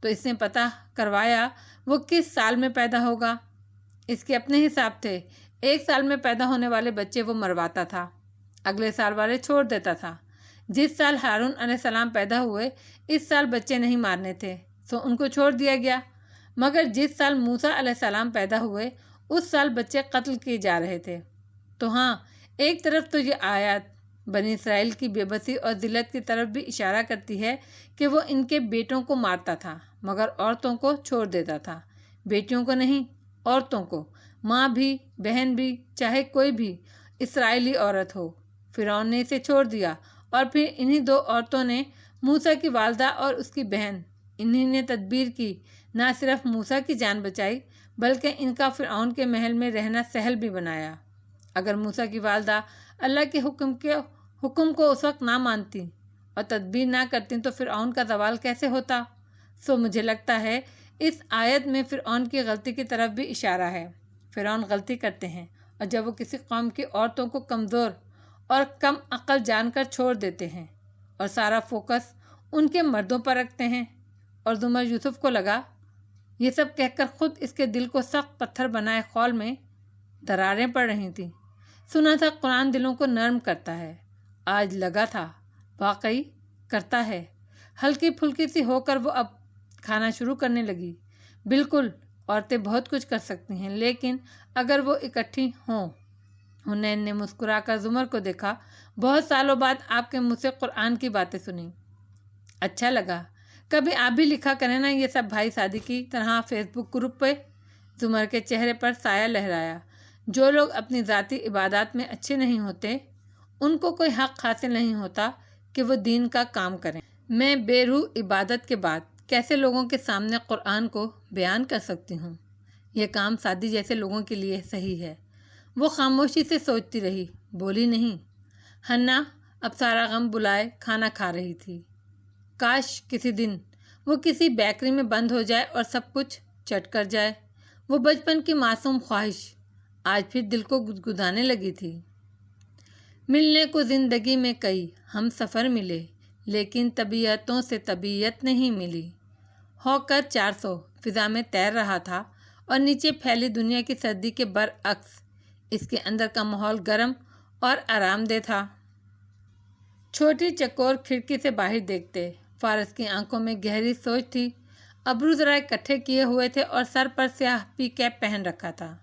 تو اس نے پتہ کروایا وہ کس سال میں پیدا ہوگا۔ اس کے اپنے حساب تھے، ایک سال میں پیدا ہونے والے بچے وہ مرواتا تھا، اگلے سال والے چھوڑ دیتا تھا۔ جس سال ہارون علیہ السلام پیدا ہوئے اس سال بچے نہیں مارنے تھے، سو ان کو چھوڑ دیا گیا، مگر جس سال موسیٰ علیہ السلام پیدا ہوئے اس سال بچے قتل کیے جا رہے تھے۔ تو ہاں، ایک طرف تو یہ آیات بنی اسرائیل کی بے بسی اور ذلت کی طرف بھی اشارہ کرتی ہے کہ وہ ان کے بیٹوں کو مارتا تھا مگر عورتوں کو چھوڑ دیتا تھا، بیٹیوں کو نہیں، عورتوں کو، ماں بھی، بہن بھی، چاہے کوئی بھی اسرائیلی عورت ہو۔ فرعون نے اسے چھوڑ دیا، اور پھر انہی دو عورتوں نے، موسیٰ کی والدہ اور اس کی بہن، انہی نے تدبیر کی، نہ صرف موسیٰ کی جان بچائی بلکہ ان کا فرعون کے محل میں رہنا سہل بھی بنایا۔ اگر موسیٰ کی والدہ اللہ کے حکم کو اس وقت نہ مانتی اور تدبیر نہ کرتی تو فرعون کا زوال کیسے ہوتا؟ سو مجھے لگتا ہے اس آیت میں فرعون کی غلطی کی طرف بھی اشارہ ہے۔ فرعون غلطی کرتے ہیں، اور جب وہ کسی قوم کی عورتوں کو کمزور اور کم عقل جان کر چھوڑ دیتے ہیں اور سارا فوکس ان کے مردوں پر رکھتے ہیں۔ اور زمر یوسف کو لگا یہ سب کہہ کر خود اس کے دل کو سخت پتھر بنائے خول میں دراریں پڑ رہی تھیں۔ سنا تھا قرآن دلوں کو نرم کرتا ہے، آج لگا تھا واقعی کرتا ہے۔ ہلکی پھلکی سی ہو کر وہ اب کھانا شروع کرنے لگی۔ بالکل، عورتیں بہت کچھ کر سکتی ہیں، لیکن اگر وہ اکٹھی ہوں۔ حنین نے مسکرا کر زمر کو دیکھا۔ بہت سالوں بعد آپ کے منہ سے قرآن کی باتیں سنی، اچھا لگا۔ کبھی آپ بھی لکھا کریں نا یہ سب بھائی سادی کی طرح فیس بک گروپ پہ۔ زمر کے چہرے پر سایہ لہرایا۔ جو لوگ اپنی ذاتی عبادات میں اچھے نہیں ہوتے ان کو کوئی حق حاصل نہیں ہوتا کہ وہ دین کا کام کریں۔ میں بے روح عبادت کے بعد کیسے لوگوں کے سامنے قرآن کو بیان کر سکتی ہوں؟ یہ کام سادی جیسے لوگوں کے لیے صحیح ہے۔ وہ خاموشی سے سوچتی رہی، بولی نہیں۔ حنا اب سارا غم بلائے کھانا کھا رہی تھی۔ کاش کسی دن وہ کسی بیکری میں بند ہو جائے اور سب کچھ چٹ کر جائے۔ وہ بچپن کی معصوم خواہش آج پھر دل کو گدگدانے لگی تھی۔ ملنے کو زندگی میں کئی ہم سفر ملے، لیکن طبیعتوں سے طبیعت نہیں ملی۔ ہاکر 400 فضا میں تیر رہا تھا اور نیچے پھیلی دنیا کی سردی کے برعکس اس کے اندر کا ماحول گرم اور آرام دہ تھا۔ چھوٹی چکور کھڑکی سے باہر دیکھتے فارس کی آنکھوں میں گہری سوچ تھی۔ ابرو ذرا اکٹھے کیے ہوئے تھے اور سر پر سیاہ پی کیپ پہن رکھا تھا۔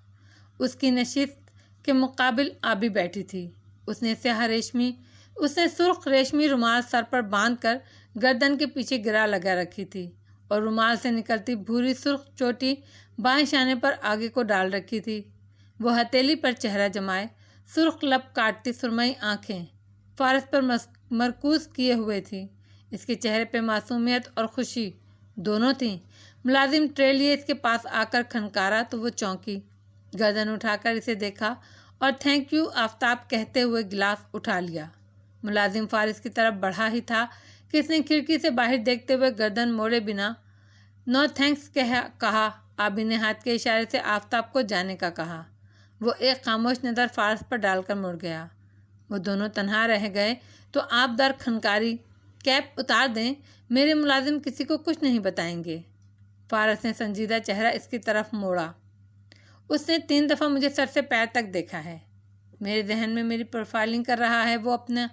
اس کی نشست کے مقابل آبی بیٹھی تھی۔ اس نے سرخ ریشمی رومال سر پر باندھ کر گردن کے پیچھے گرا لگا رکھی تھی اور رومال سے نکلتی بھوری سرخ چوٹی بائیں شانے پر آگے کو ڈال رکھی تھی۔ وہ ہتھیلی پر چہرہ جمائے سرخ لب کاٹتی سرمئی آنکھیں فارس پر مرکوز کیے ہوئے تھی۔ اس کے چہرے پہ معصومیت اور خوشی دونوں تھیں۔ ملازم ٹرے لیے اس کے پاس آ کر کھنکارا تو وہ چونکی، گردن اٹھا کر اسے دیکھا اور تھینک یو آفتاب کہتے ہوئے گلاس اٹھا لیا۔ ملازم فارس کی طرف بڑھا ہی تھا کہ اس نے کھڑکی سے باہر دیکھتے ہوئے گردن موڑے بنا نو تھینکس کہا۔ آبی نے ہاتھ کے اشارے سے آفتاب کو جانے کا کہا۔ وہ ایک خاموش نظر فارس پر ڈال کر مڑ گیا۔ وہ دونوں تنہا رہ گئے تو آبدار کھنکاری، کیپ اتار دیں، میرے ملازم کسی کو کچھ نہیں بتائیں گے۔ فارس نے سنجیدہ چہرہ اس کی طرف موڑا۔ اس نے 3 دفعہ مجھے سر سے پیر تک دیکھا ہے۔ میرے ذہن میں میری پروفائلنگ کر رہا ہے۔ وہ اپنا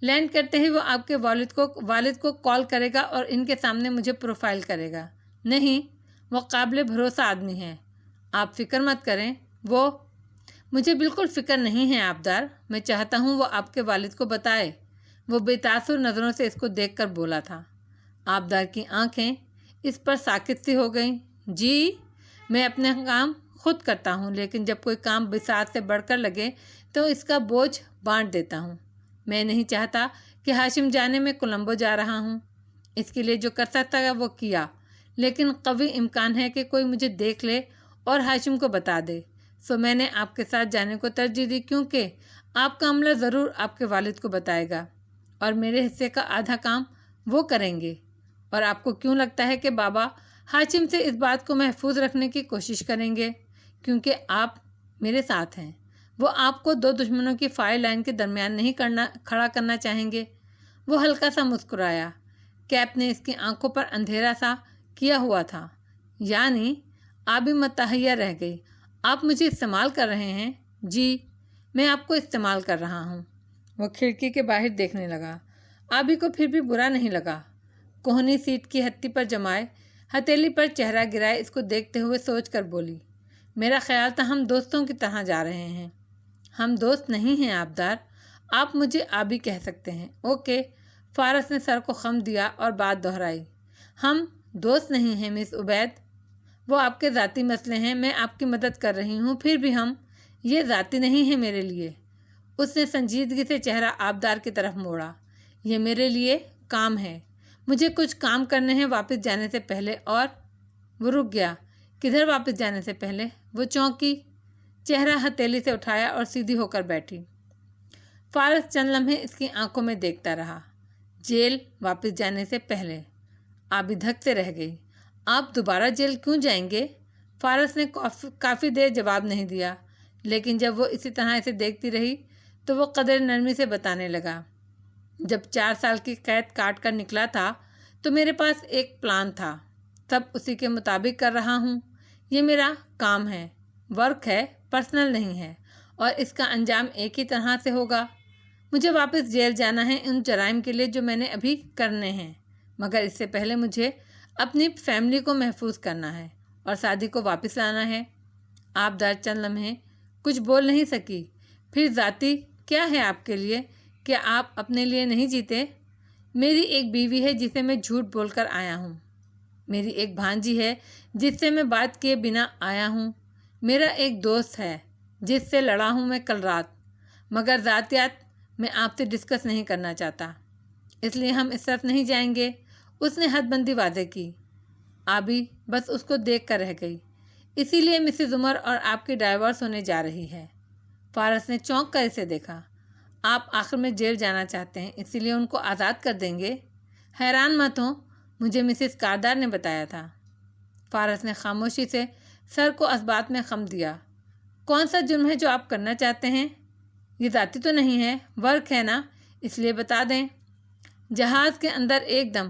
لینڈ کرتے ہی وہ آپ کے والد کو کال کرے گا اور ان کے سامنے مجھے پروفائل کرے گا۔ نہیں، وہ قابل بھروسہ آدمی ہے، آپ فکر مت کریں۔ وہ مجھے بالکل فکر نہیں ہے آبدار، میں چاہتا ہوں وہ آپ کے والد کو بتائے۔ وہ بے تاثر نظروں سے اس کو دیکھ کر بولا تھا۔ آبدار کی آنکھیں اس پر ساکت سی ہو گئیں۔ جی، میں اپنے کام خود کرتا ہوں، لیکن جب کوئی کام بساط سے بڑھ کر لگے تو اس کا بوجھ بانٹ دیتا ہوں۔ میں نہیں چاہتا کہ ہاشم جانے میں کولمبو جا رہا ہوں۔ اس کے لیے جو کر سکتا ہے وہ کیا، لیکن قوی امکان ہے کہ کوئی مجھے دیکھ لے اور ہاشم کو بتا دے، سو میں نے آپ کے ساتھ جانے کو ترجیح دی، کیونکہ آپ کا عملہ ضرور آپ کے والد کو بتائے گا اور میرے حصے کا آدھا کام وہ کریں گے۔ اور آپ کو کیوں لگتا ہے کہ بابا ہاشم سے اس بات کو محفوظ رکھنے کی کوشش کریں گے؟ کیونکہ آپ میرے ساتھ ہیں۔ وہ آپ کو 2 دشمنوں کی فائر لائن کے درمیان نہیں کھڑا کرنا چاہیں گے۔ وہ ہلکا سا مسکرایا۔ کیپ نے اس کی آنکھوں پر اندھیرا سا کیا ہوا تھا۔ یعنی آبی متحیر رہ گئی۔ آپ مجھے استعمال کر رہے ہیں؟ جی، میں آپ کو استعمال کر رہا ہوں۔ وہ کھڑکی کے باہر دیکھنے لگا۔ آبی کو پھر بھی برا نہیں لگا۔ کوہنی سیٹ کی ہتھی پر جمائے ہتھیلی پر چہرہ گرائے اس کو دیکھتے ہوئے سوچ کر بولی، میرا خیال تھا ہم دوستوں کی طرح جا رہے ہیں۔ ہم دوست نہیں ہیں آبدار، آپ مجھے آبی کہہ سکتے ہیں۔ اوکے، فارس نے سر کو خم دیا اور بات دہرائی، ہم دوست نہیں ہیں مس عبید، وہ آپ کے ذاتی مسئلے ہیں، میں آپ کی مدد کر رہی ہوں، پھر بھی یہ ذاتی نہیں ہے میرے لیے۔ اس نے سنجیدگی سے چہرہ آبدار کی طرف موڑا۔ یہ میرے لیے کام ہے، مجھے کچھ کام کرنے ہیں واپس جانے سے پہلے۔ اور وہ رک گیا۔ کدھر واپس جانے سے پہلے؟ وہ چونکی، چہرہ ہتھیلی سے اٹھایا اور سیدھی ہو کر بیٹھی۔ فارس چند لمحے اس کی آنکھوں میں دیکھتا رہا۔ جیل واپس جانے سے پہلے۔ آبی دھک سے رہ گئی۔ آپ دوبارہ جیل کیوں جائیں گے؟ فارس نے کافی دیر جواب نہیں دیا، لیکن جب وہ اسی طرح اسے دیکھتی رہی تو وہ قدر نرمی سے بتانے لگا، جب 4 سال کی قید کاٹ کر نکلا تھا تو میرے پاس ایک پلان تھا، سب اسی کے مطابق کر رہا ہوں۔ یہ میرا کام ہے، ورک ہے، پرسنل نہیں ہے، اور اس کا انجام ایک ہی طرح سے ہوگا۔ مجھے واپس جیل جانا ہے ان جرائم کے لیے جو میں نے ابھی کرنے ہیں، مگر اس سے پہلے مجھے اپنی فیملی کو محفوظ کرنا ہے اور سعدی کو واپس لانا ہے۔ آبدار چند لمحے کچھ بول نہیں سکی۔ پھر ذاتی کیا ہے آپ کے لیے؟ کیا آپ اپنے لیے نہیں جیتے؟ میری ایک بیوی ہے جسے میں جھوٹ بول کر آیا ہوں، میری ایک بھانجی ہے جس سے میں بات کیے بنا آیا ہوں، میرا ایک دوست ہے جس سے لڑا ہوں میں کل رات، مگر ذاتیات میں آپ سے ڈسکس نہیں کرنا چاہتا، اس لیے ہم اس طرف نہیں جائیں گے۔ اس نے حد بندی واضح کی۔ آبی بس اس کو دیکھ کر رہ گئی۔ اسی لیے مسز عمر اور آپ کی ڈائیورس ہونے جا رہی ہے۔ فارس نے چونک کر اسے دیکھا۔ آپ آخر میں جیل جانا چاہتے ہیں، اسی لیے ان کو آزاد کر دیں گے؟ حیران مت ہوں، مجھے مسز کاردار نے بتایا تھا۔ فارس نے خاموشی سے سر کو اسبات میں خم دیا۔ کون سا جرم ہے جو آپ کرنا چاہتے ہیں؟ یہ ذاتی تو نہیں ہے، ورک ہے نا، اس لیے بتا دیں۔ جہاز کے اندر ایک دم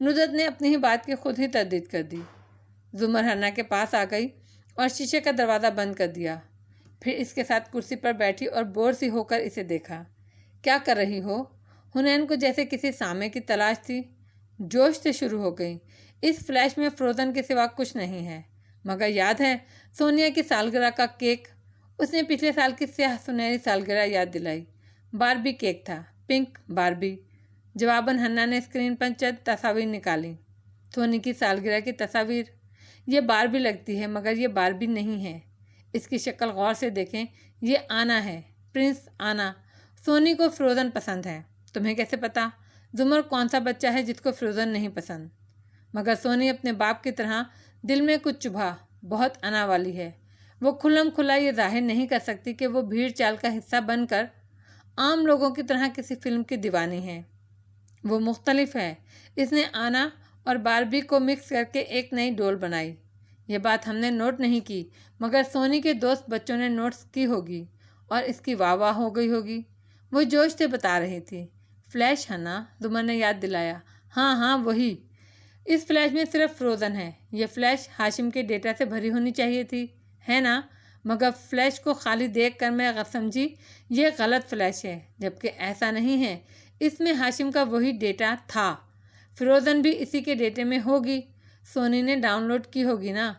ندرت نے اپنی ہی بات کی خود ہی تردید کر دی۔ زمر ہنا کے پاس آ گئی اور شیشے کا دروازہ بند کر دیا، پھر اس کے ساتھ کرسی پر بیٹھی اور بور سی ہو کر اسے دیکھا۔ کیا کر رہی ہو؟ حنین کو جیسے کسی سامے کی تلاش تھی، جوش سے شروع ہو گئی۔ اس فلیش میں فروزن کے سوا کچھ نہیں ہے، مگر یاد ہے سونیا کی سالگرہ کا کیک؟ اس نے پچھلے سال کی سیاہ سنہری سالگرہ یاد دلائی۔ باربی کیک تھا، پنک باربی۔ جواباً ہنا نے اسکرین پر چند تصاویر نکالی۔ سونی کی سالگرہ کی تصاویر؟ یہ باربی لگتی ہے مگر یہ باربی نہیں ہے۔ اس کی شکل غور سے دیکھیں، یہ آنا ہے، پرنس آنا۔ سونی کو فروزن پسند ہے۔ تمہیں کیسے پتا؟ زمر کون سا بچہ ہے جس کو فروزن نہیں پسند؟ مگر سونی اپنے باپ کی طرح دل میں کچھ چبھا، بہت انا والی ہے۔ وہ کھلم کھلا یہ ظاہر نہیں کر سکتی کہ وہ بھیڑ چال کا حصہ بن کر عام لوگوں کی طرح کسی فلم کی دیوانی ہے۔ وہ مختلف ہے۔ اس نے آنا اور باربی کو مکس کر کے ایک نئی ڈول بنائی۔ یہ بات ہم نے نوٹ نہیں کی، مگر سونی کے دوست بچوں نے نوٹس کی ہوگی اور اس کی واہ واہ ہو گئی ہوگی۔ وہ جوش سے بتا رہی تھی۔ فلیش ہنا، زمر نے یاد دلایا۔ ہاں ہاں وہی۔ اس فلیش میں صرف فروزن ہے۔ یہ فلیش ہاشم کے ڈیٹا سے بھری ہونی چاہیے تھی، ہے نا؟ مگر فلیش کو خالی دیکھ کر میں سمجھی یہ غلط فلیش ہے، جبکہ ایسا نہیں ہے۔ اس میں ہاشم کا وہی ڈیٹا تھا۔ فروزن بھی اسی کے ڈیٹے میں ہوگی۔ سونی نے ڈاؤن لوڈ کی ہوگی نا۔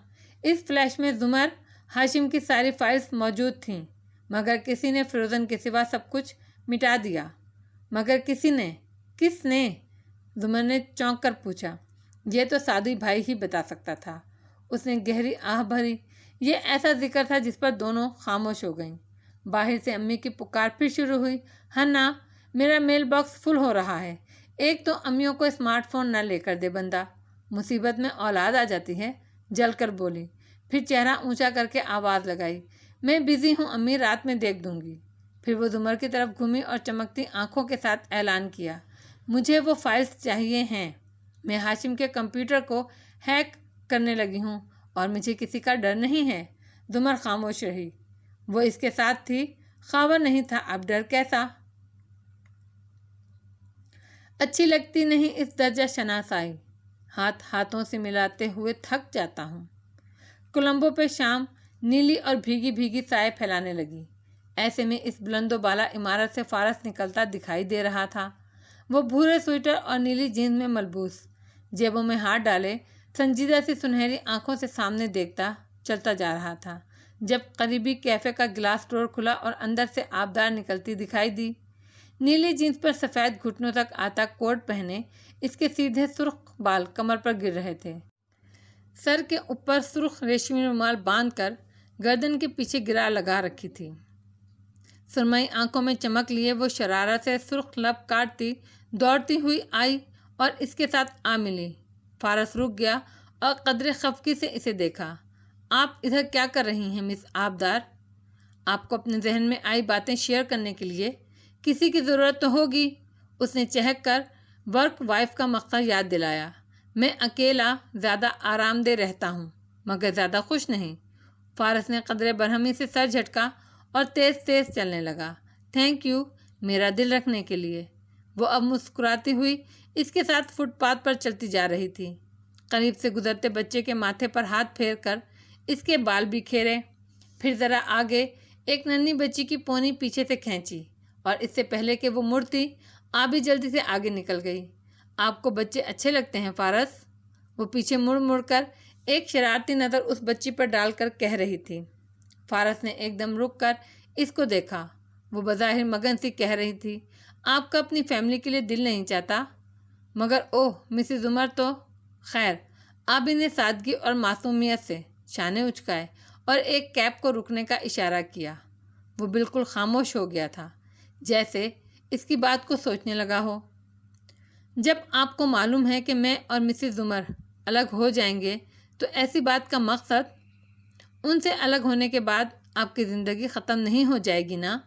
اس فلیش میں زمر، ہاشم کی ساری فائلز موجود تھیں، مگر کسی نے فروزن کے سوا سب کچھ مٹا دیا۔ مگر کسی نے؟ کس نے؟ زمر نے چونک کر پوچھا۔ یہ تو سعدی بھائی ہی بتا سکتا تھا۔ اس نے گہری آہ بھری۔ یہ ایسا ذکر تھا جس پر دونوں خاموش ہو گئیں۔ باہر سے امی کی پکار پھر شروع ہوئی۔ ہنا، میرا میل باکس فل ہو رہا ہے۔ ایک تو امیوں کو اسمارٹ فون نہ لے کر دے بندہ، مصیبت میں اولاد آ جاتی ہے۔ جل کر بولی، پھر چہرہ اونچا کر کے آواز لگائی، میں بزی ہوں امی، رات میں دیکھ دوں گی۔ پھر وہ زمر کی طرف گھومی اور چمکتی آنکھوں کے ساتھ اعلان کیا، مجھے وہ فائلز چاہیے ہیں۔ میں ہاشم کے کمپیوٹر کو ہیک کرنے لگی ہوں اور مجھے کسی کا ڈر نہیں ہے۔ زمر خاموش رہی۔ وہ اس کے ساتھ تھی، خبر نہیں تھا اب ڈر کیسا۔ اچھی لگتی نہیں اس درجہ شناسائی، ہاتھ ہاتھوں سے ملاتے ہوئے تھک جاتا ہوں۔ کولمبو پہ شام نیلی اور بھیگی بھیگی سائے پھیلانے لگی۔ ایسے میں اس بلند و بالا عمارت سے فارس نکلتا دکھائی دے رہا تھا۔ وہ بھورے سویٹر اور نیلی جینز میں ملبوس، جیبوں میں ہاتھ ڈالے، سنجیدہ سی سنہری آنکھوں سے سامنے دیکھتا چلتا جا رہا تھا، جب قریبی کیفے کا گلاس ڈور کھلا اور اندر سے آبدار نکلتی دکھائی دی۔ نیلی جینز پر سفید گھٹنوں تک آتا کوٹ پہنے، اس کے سیدھے سرخ بال کمر پر گر رہے تھے۔ سر کے اوپر سرخ ریشمی رومال باندھ کر گردن کے پیچھے گرا لگا رکھی تھی۔ سرمئی آنکھوں میں چمک لیے وہ شرارت سے سرخ لب کاٹتی دوڑتی ہوئی آئی اور اس کے ساتھ آ ملی۔ فارس رک گیا اور قدرے خفگی سے اسے دیکھا۔ آپ ادھر کیا کر رہی ہیں مس آبدار؟ آپ کو اپنے ذہن میں آئی باتیں شیئر کرنے کے لیے کسی کی ضرورت تو ہوگی۔ اس نے چہک کر ورک وائف کا مقصد یاد دلایا۔ میں اکیلا زیادہ آرام دہ رہتا ہوں، مگر زیادہ خوش نہیں۔ فارس نے قدرے برہمی سے سر جھٹکا اور تیز تیز چلنے لگا۔ تھینک یو، میرا دل رکھنے کے لیے۔ وہ اب مسکراتی ہوئی اس کے ساتھ فٹ پاتھ پر چلتی جا رہی تھی۔ قریب سے گزرتے بچے کے ماتھے پر ہاتھ پھیر کر اس کے بال بکھیرے، پھر ذرا آگے ایک ننھی بچی کی پونی پیچھے سے کھینچی اور اس سے پہلے کہ وہ مڑتی آبی جلدی سے آگے نکل گئی۔ آپ کو بچے اچھے لگتے ہیں فارس؟ وہ پیچھے مڑ مڑ کر ایک شرارتی نظر اس بچی پر ڈال کر کہہ رہی تھی۔ فارس نے ایک دم رک کر اس کو دیکھا۔ وہ بظاہر مگن سی کہہ رہی تھی، آپ کا اپنی فیملی کے لیے دل نہیں چاہتا؟ مگر اوہ مسز عمر تو… خیر۔ آبی نے سادگی اور معصومیت سے شانے اچکائے اور ایک کیب کو رکنے کا اشارہ کیا۔ وہ بالکل خاموش ہو گیا تھا، جیسے اس کی بات کو سوچنے لگا ہو۔ جب آپ کو معلوم ہے کہ میں اور مسز عمر الگ ہو جائیں گے تو ایسی بات کا مقصد… ان سے الگ ہونے کے بعد آپ کی زندگی ختم نہیں ہو جائے گی نا؟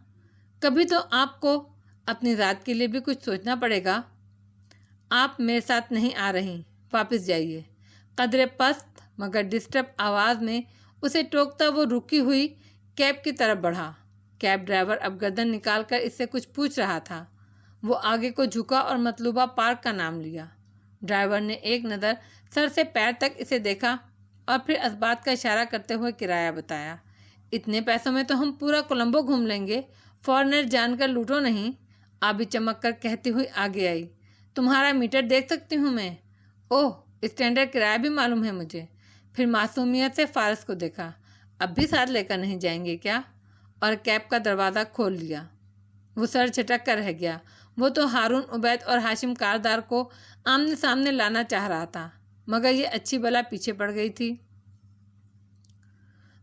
کبھی تو آپ کو اپنی ذات کے لیے بھی کچھ سوچنا پڑے گا۔ آپ میرے ساتھ نہیں آ رہی، واپس جائیے۔ قدرے پست مگر ڈسٹرب آواز میں اسے ٹوکتا وہ رکی ہوئی کیب کی طرف بڑھا۔ کیب ڈرائیور اب گردن نکال کر اس سے کچھ پوچھ رہا تھا۔ وہ آگے کو جھکا اور مطلوبہ پارک کا نام لیا۔ ڈرائیور نے ایک نظر سر سے پیر تک اسے دیکھا اور پھر اس بات کا اشارہ کرتے ہوئے کرایہ بتایا۔ اتنے پیسوں میں تو ہم پورا کولمبو گھوم لیں گے، فورنر جان کر لوٹو نہیں۔ آبی چمک کر کہتی ہوئی آگے آئی۔ تمہارا میٹر دیکھ سکتی ہوں میں؟ اوہ، اسٹینڈرڈ کرایہ بھی معلوم ہے مجھے۔ پھر معصومیت سے فارس کو دیکھا۔ اب بھی ساتھ لے کر نہیں جائیں گے کیا؟ اور کیب کا دروازہ کھول لیا۔ وہ سر جھٹک کر رہ گیا۔ وہ تو ہارون عبید اور ہاشم کاردار کو آمنے سامنے لانا چاہ رہا تھا، مگر یہ اچھی بلا پیچھے پڑ گئی تھی۔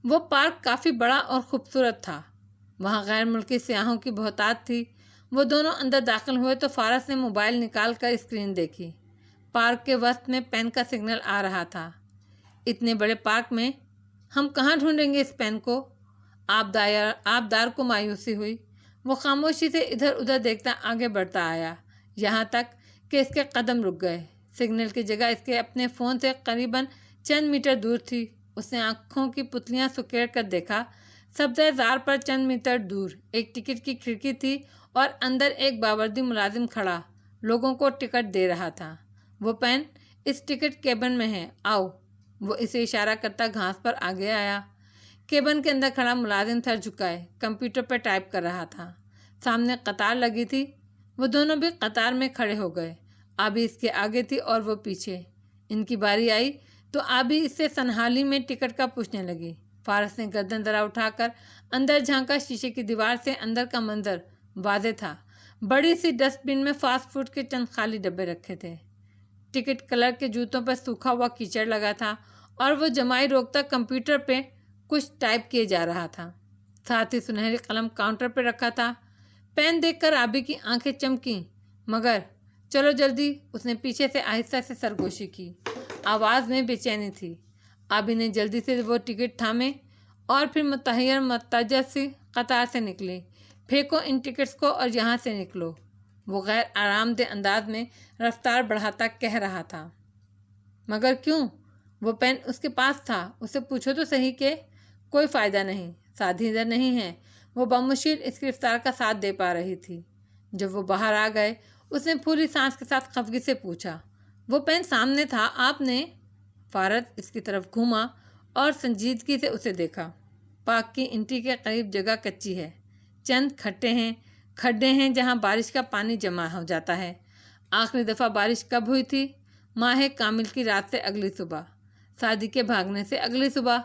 وہ پارک کافی بڑا اور خوبصورت تھا۔ وہاں غیر ملکی سیاحوں کی بہتات تھی۔ وہ دونوں اندر داخل ہوئے تو فارس نے موبائل نکال کر اسکرین دیکھی۔ پارک کے وسط میں پین کا سگنل آ رہا تھا۔ اتنے بڑے پارک میں ہم کہاں ڈھونڈیں گے اس پین کو؟ آبدار کو مایوسی ہوئی۔ وہ خاموشی سے ادھر ادھر دیکھتا آگے بڑھتا آیا، یہاں تک کہ اس کے قدم رک گئے۔ سگنل کی جگہ اس کے اپنے فون سے قریباً چند میٹر دور تھی۔ اس نے آنکھوں کی پتلیاں سکیڑ کر دیکھا۔ سبزہ زار پر چند میٹر دور ایک ٹکٹ کی کھڑکی تھی اور اندر ایک باوردی ملازم کھڑا لوگوں کو ٹکٹ دے رہا تھا۔ وہ پین اس ٹکٹ کیبن میں ہے، آؤ۔ وہ اسے اشارہ کرتا گھاس پر آگے آیا۔ کیبن کے اندر کھڑا ملازم سر جھکائے کمپیوٹر پر ٹائپ کر رہا تھا۔ سامنے قطار لگی تھی۔ وہ دونوں بھی قطار میں کھڑے ہو گئے۔ آبی اس کے آگے تھی اور وہ پیچھے۔ ان کی باری آئی تو آبی اس سے سنہالی میں ٹکٹ کا پوچھنے لگی۔ فارس نے گردن ذرا اٹھا کر اندر جھانکا۔ شیشے کی دیوار سے اندر کا منظر واضح تھا۔ بڑی سی ڈسٹ بن میں فاسٹ فوڈ کے چند خالی ڈبے رکھے تھے۔ ٹکٹ کلر کے جوتوں پر سوکھا ہوا کیچڑ لگا تھا اور وہ جمائی روکتا کمپیوٹر پہ کچھ ٹائپ کیے جا رہا تھا۔ ساتھ ہی سنہری قلم کاؤنٹر پہ رکھا تھا۔ پین دیکھ کر آبی کی آنکھیں چمکیں، مگر چلو جلدی، اس نے پیچھے سے آہستہ سے سرگوشی کی۔ آواز میں بے چینی تھی۔ آبی نے جلدی سے وہ ٹکٹ تھامے اور پھر متحیر متجر سی قطار سے نکلی۔ پھینکو ان ٹکٹس کو اور یہاں سے نکلو، وہ غیر آرام دہ انداز میں رفتار بڑھاتا کہہ رہا تھا۔ مگر کیوں؟ وہ پین اس کے پاس تھا، اسے پوچھو تو صحیح کہ۔ کوئی فائدہ نہیں، سادھی ادھر نہیں ہے۔ وہ بمشکل اس کی رفتار کا ساتھ دے پا رہی تھی۔ جب وہ باہر آ گئے اس نے پھولی سانس کے ساتھ خفگی سے پوچھا، وہ پین سامنے تھا آپ نے؟ فارس اس کی طرف گھوما اور سنجیدگی سے اسے دیکھا۔ پارک کی انٹری کے قریب جگہ کچی ہے، چند کھڈے ہیں جہاں بارش کا پانی جمع ہو جاتا ہے۔ آخری دفعہ بارش کب ہوئی تھی؟ ماہ کامل کی رات سے اگلی صبح، شادی کے بھاگنے سے اگلی صبح۔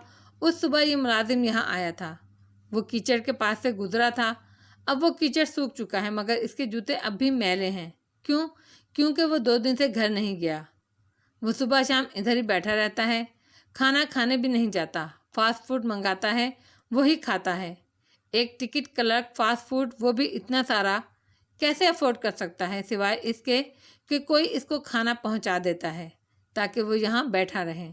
اس صبح یہ ملازم یہاں آیا تھا۔ وہ کیچڑ کے پاس سے گزرا تھا۔ اب وہ کیچڑ سوکھ چکا ہے مگر اس کے جوتے اب بھی میلے ہیں۔ کیوں؟ کیونکہ وہ 2 دن سے گھر نہیں گیا۔ وہ صبح شام ادھر ہی بیٹھا رہتا ہے، کھانا کھانے بھی نہیں جاتا، فاسٹ فوڈ منگاتا ہے، وہی کھاتا ہے۔ ایک ٹکٹ کلرک فاسٹ فوڈ، وہ بھی اتنا سارا، کیسے افورڈ کر سکتا ہے سوائے اس کے کہ کوئی اس کو کھانا پہنچا دیتا ہے تاکہ وہ یہاں بیٹھا رہے،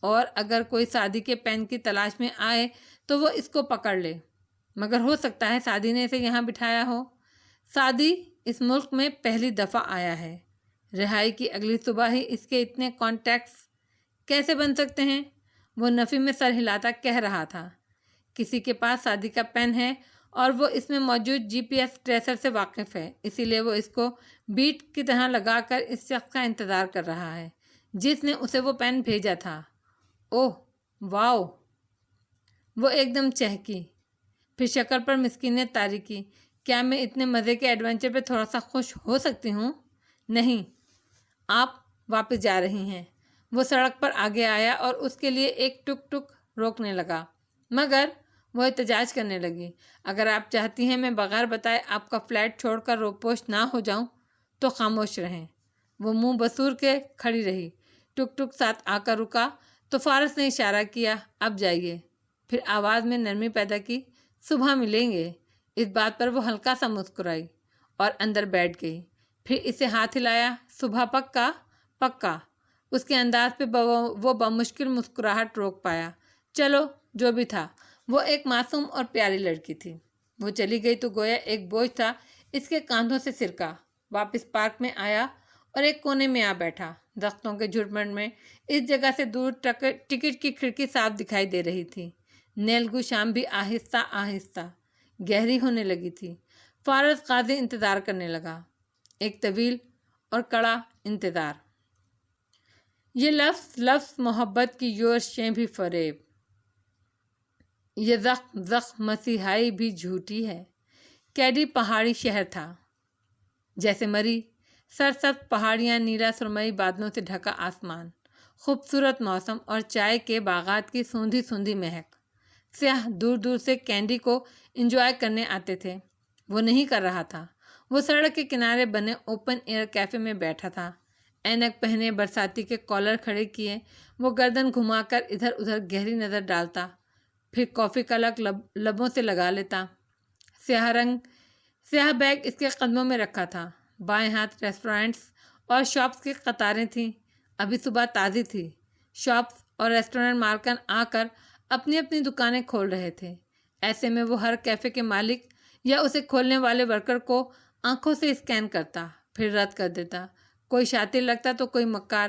اور اگر کوئی سادی کے پین کی تلاش میں آئے تو وہ اس کو پکڑ لے۔ مگر ہو سکتا ہے سادی نے اسے یہاں بٹھایا ہو۔ سادی اس ملک میں پہلی دفعہ آیا ہے۔ رہائی کی اگلی صبح ہی اس کے اتنے کانٹیکٹس کیسے بن سکتے ہیں؟ وہ نفی میں سر ہلاتا کہہ رہا تھا۔ کسی کے پاس سادی کا پین ہے اور وہ اس میں موجود جی پی ایس ٹریسر سے واقف ہے، اسی لیے وہ اس کو بیٹ کی طرح لگا کر اس شخص کا انتظار کر رہا ہے جس نے اسے وہ پین بھیجا تھا۔ اوہ واو! وہ ایک دم چہکی، پھر شکل پر مسکینیت طاری کی۔ کیا میں اتنے مزے کے ایڈونچر پہ تھوڑا سا خوش ہو سکتی ہوں؟ نہیں، آپ واپس جا رہی ہیں۔ وہ سڑک پر آگے آیا اور اس کے لیے ایک ٹک ٹک روکنے لگا، مگر وہ احتجاج کرنے لگی۔ اگر آپ چاہتی ہیں میں بغیر بتائے آپ کا فلیٹ چھوڑ کر روپوش نہ ہو جاؤں تو خاموش رہیں۔ وہ منہ بسور کے کھڑی رہی۔ ٹک ٹک ساتھ آ کر رکا تو فارس نے اشارہ کیا، اب جائیے۔ پھر آواز میں نرمی پیدا کی، صبح ملیں گے۔ اس بات پر وہ ہلکا سا مسکرائی اور اندر بیٹھ گئی۔ پھر اسے ہاتھ ہلایا، صبح پکا؟ پکا۔ اس کے انداز پہ وہ بمشکل مسکراہٹ روک پایا۔ چلو جو بھی تھا، وہ ایک معصوم اور پیاری لڑکی تھی۔ وہ چلی گئی تو گویا ایک بوجھ تھا اس کے کاندھوں سے سرکا۔ واپس پارک میں آیا اور ایک کونے میں آ بیٹھا۔ درختوں کے جھرمٹ میں اس جگہ سے دور ٹکٹ کی کھڑکی صاف دکھائی دے رہی تھی۔ نیلگو شام بھی آہستہ آہستہ گہری ہونے لگی تھی۔ فارس قاضی انتظار کرنے لگا، ایک طویل اور کڑا انتظار۔ یہ لفظ محبت کی یورشیں بھی فریب، یہ زخم مسیحائی بھی جھوٹی ہے۔ کیڈی پہاڑی شہر تھا، جیسے مری سرسبز پہاڑیاں، نیلا سرمئی بادلوں سے ڈھکا آسمان، خوبصورت موسم اور چائے کے باغات کی سوندھی سوندھی مہک۔ سیاح دور دور سے کینڈی کو انجوائے کرنے آتے تھے، وہ نہیں کر رہا تھا۔ وہ سڑک کے کنارے بنے اوپن ایئر کیفے میں بیٹھا تھا، اینک پہنے، برساتی کے کالر کھڑے کیے، وہ گردن گھما کر ادھر ادھر گہری نظر ڈالتا، پھر کافی کا لگ لبوں سے لگا لیتا۔ سیاہ بیگ اس کے قدموں میں رکھا تھا، بائیں ہاتھ ریسٹورینٹس اور شاپس کی قطاریں تھیں۔ ابھی صبح تازی تھی، شاپس اور ریسٹورینٹ مالکان آ کر اپنی اپنی دکانیں کھول رہے تھے۔ ایسے میں وہ ہر کیفے کے مالک یا اسے کھولنے والے ورکر کو آنکھوں سے اسکین کرتا، پھر رد کر دیتا۔ کوئی شاطر لگتا تو کوئی مکار،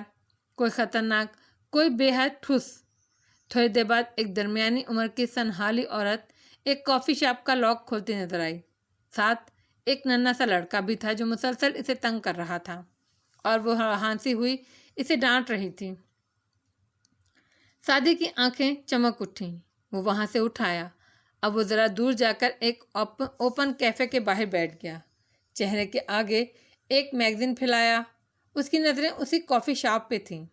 کوئی خطرناک، کوئی بے حد ٹھوس۔ تھوڑی دیر بعد ایک درمیانی عمر کی سنہالی عورت ایک کافی شاپ کا لاک کھولتی نظر آئی۔ ساتھ ایک ننھا سا لڑکا بھی تھا جو مسلسل اسے تنگ کر رہا تھا، اور وہ ہانسی ہوئی اسے ڈانٹ رہی تھی۔ سعدی کی آنکھیں چمک اٹھیں، وہ وہاں سے اٹھ آیا۔ اب وہ ذرا دور جا کر ایک اوپن کیفے کے باہر بیٹھ گیا، چہرے کے آگے ایک میگزین پھیلایا۔ اس کی نظریں اسی کافی شاپ پہ تھیں۔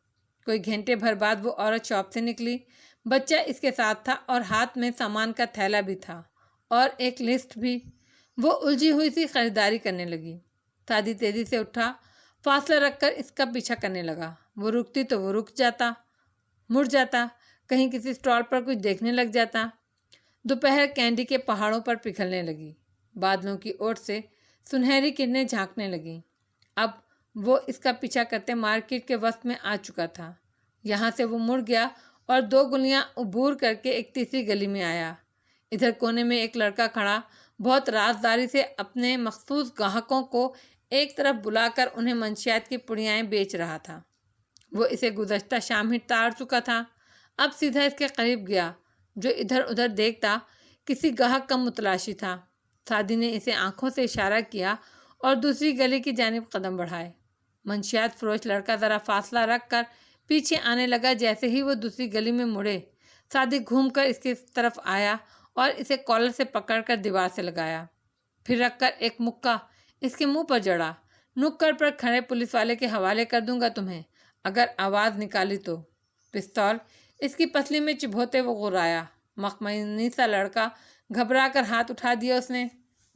کوئی گھنٹے بھر بعد وہ عورت شاپ سے نکلی، بچہ اس کے ساتھ تھا اور ہاتھ میں سامان کا تھیلا بھی تھا اور ایک لسٹ بھی۔ وہ الجھی ہوئی سی خریداری کرنے لگی۔ سعدی تیزی سے اٹھا، فاصلہ رکھ کر اس کا پیچھا کرنے لگا۔ وہ رکتی تو وہ رک جاتا، مڑ جاتا، کہیں کسی اسٹال پر کچھ دیکھنے لگ جاتا۔ دوپہر کینڈی کے پہاڑوں پر پگھلنے لگی، بادلوں کی اوٹ سے سنہری کرنیں جھانکنے لگیں۔ اب وہ اس کا پیچھا کرتے مارکیٹ کے وسط میں آ چکا تھا۔ یہاں سے وہ مڑ گیا اور 2 گلیاں عبور کر کے ایک تیسری گلی میں آیا۔ ادھر کونے میں ایک لڑکا کھڑا بہت رازداری سے اپنے مخصوص گاہکوں کو ایک طرف بلا کر انہیں منشیات کی پڑیائیں بیچ رہا تھا۔ وہ اسے گزشتہ شام ہی تاڑ چکا تھا۔ اب سیدھا اس کے قریب گیا، جو ادھر ادھر دیکھتا کسی گاہک کا متلاشی تھا۔ سعدی نے اسے آنکھوں سے اشارہ کیا اور دوسری گلی کی جانب قدم بڑھائے۔ منشیات فروش لڑکا ذرا فاصلہ رکھ کر پیچھے آنے لگا۔ جیسے ہی وہ دوسری گلی میں مڑے، سعدی گھوم کر اس کی طرف آیا اور اسے کالر سے پکڑ کر دیوار سے لگایا، پھر رکھ کر ایک مکہ اس کے منہ پر جڑا۔ نکڑ پر کھڑے پولیس والے کے حوالے کر دوں گا تمہیں اگر آواز نکالی تو۔ پستول اس کی پسلی میں چبھوتے وہ غرایا۔ مخملی سا لڑکا گھبرا کر ہاتھ اٹھا دیا اس نے۔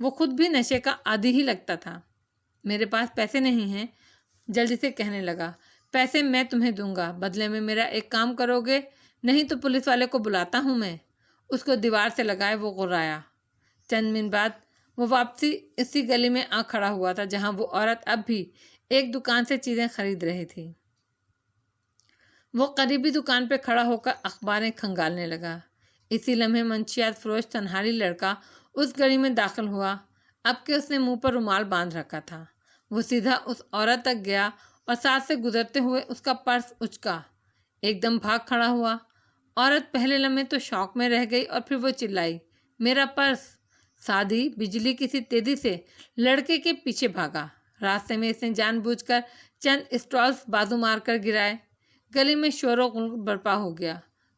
وہ خود بھی نشے کا عادی ہی لگتا تھا۔ میرے پاس پیسے نہیں ہیں، جلدی سے کہنے لگا۔ پیسے میں تمہیں دوں گا، بدلے میں میرا ایک کام کرو گے؟ نہیں تو پولیس والے کو بلاتا ہوں میں۔ اس کو دیوار سے لگائے وہ غرایا۔ چند منٹ بعد وہ واپسی اسی گلی میں آ کھڑا ہوا تھا جہاں وہ عورت اب بھی ایک دکان سے چیزیں خرید رہی تھی۔ وہ قریبی دکان پہ کھڑا ہو کر اخباریں کھنگالنے لگا۔ اسی لمحے منشیات فروش سنہالی لڑکا اس گلی میں داخل ہوا، اب کہ اس نے منہ پر رومال باندھ رکھا تھا۔ وہ سیدھا اس عورت تک گیا اور ساتھ سے گزرتے ہوئے اس کا پرس اچکا، ایک دم بھاگ کھڑا ہوا۔ عورت پہلے لمحے تو شوق میں رہ گئی اور پھر وہ چلائی، میرا پرس! سعدی بجلی کی سی تیزی سے لڑکے کے پیچھے بھاگا۔ راستے میں اس نے جان بوجھ کر چند اسٹالز بازو مار کر گرائے۔ گلی میں شور و غل برپا ہو گیا۔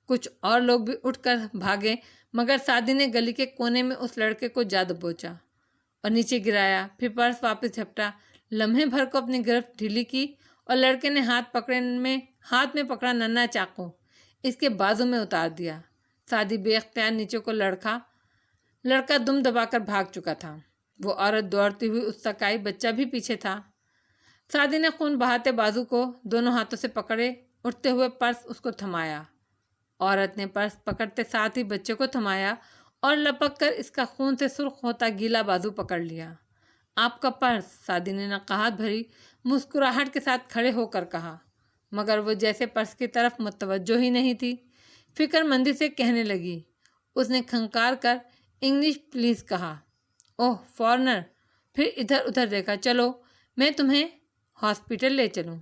کچھ اور لوگ بھی اٹھ کر بھاگے، مگر سعدی نے گلی کے کونے میں اس لڑکے کو جا دبوچا اور نیچے گرایا، پھر پرس واپس جھپٹا، لمحے بھر کو اپنی گرفت ڈھیلی کی اور لڑکے نے ہاتھ میں پکڑا ننھا چاقو اس کے بازو میں اتار دیا۔ سعدی بے اختیار نیچے کو لڑکا دم دبا کر بھاگ چکا تھا۔ وہ عورت دوڑتی ہوئی اس تک آئی، بچہ بھی پیچھے تھا۔ سعدی نے خون بہاتے بازو کو دونوں ہاتھوں سے پکڑے، اٹھتے ہوئے پرس اس کو تھمایا۔ عورت نے پرس پکڑتے ساتھ ہی بچے کو تھمایا اور لپک کر اس کا خون سے سرخ ہوتا گیلا بازو پکڑ لیا۔ آپ کا پرس! سعدی نے نقاہت بھری مسکراہٹ کے ساتھ کھڑے ہو کر کہا، مگر وہ جیسے پرس کی طرف متوجہ ہی نہیں تھی۔ فکر مندی سے کہنے لگی، اس نے کھنکار کر انگلش پلیز کہا۔ اوہ فارنر! پھر ادھر ادھر دیکھا، چلو میں تمہیں ہاسپٹل لے چلوں۔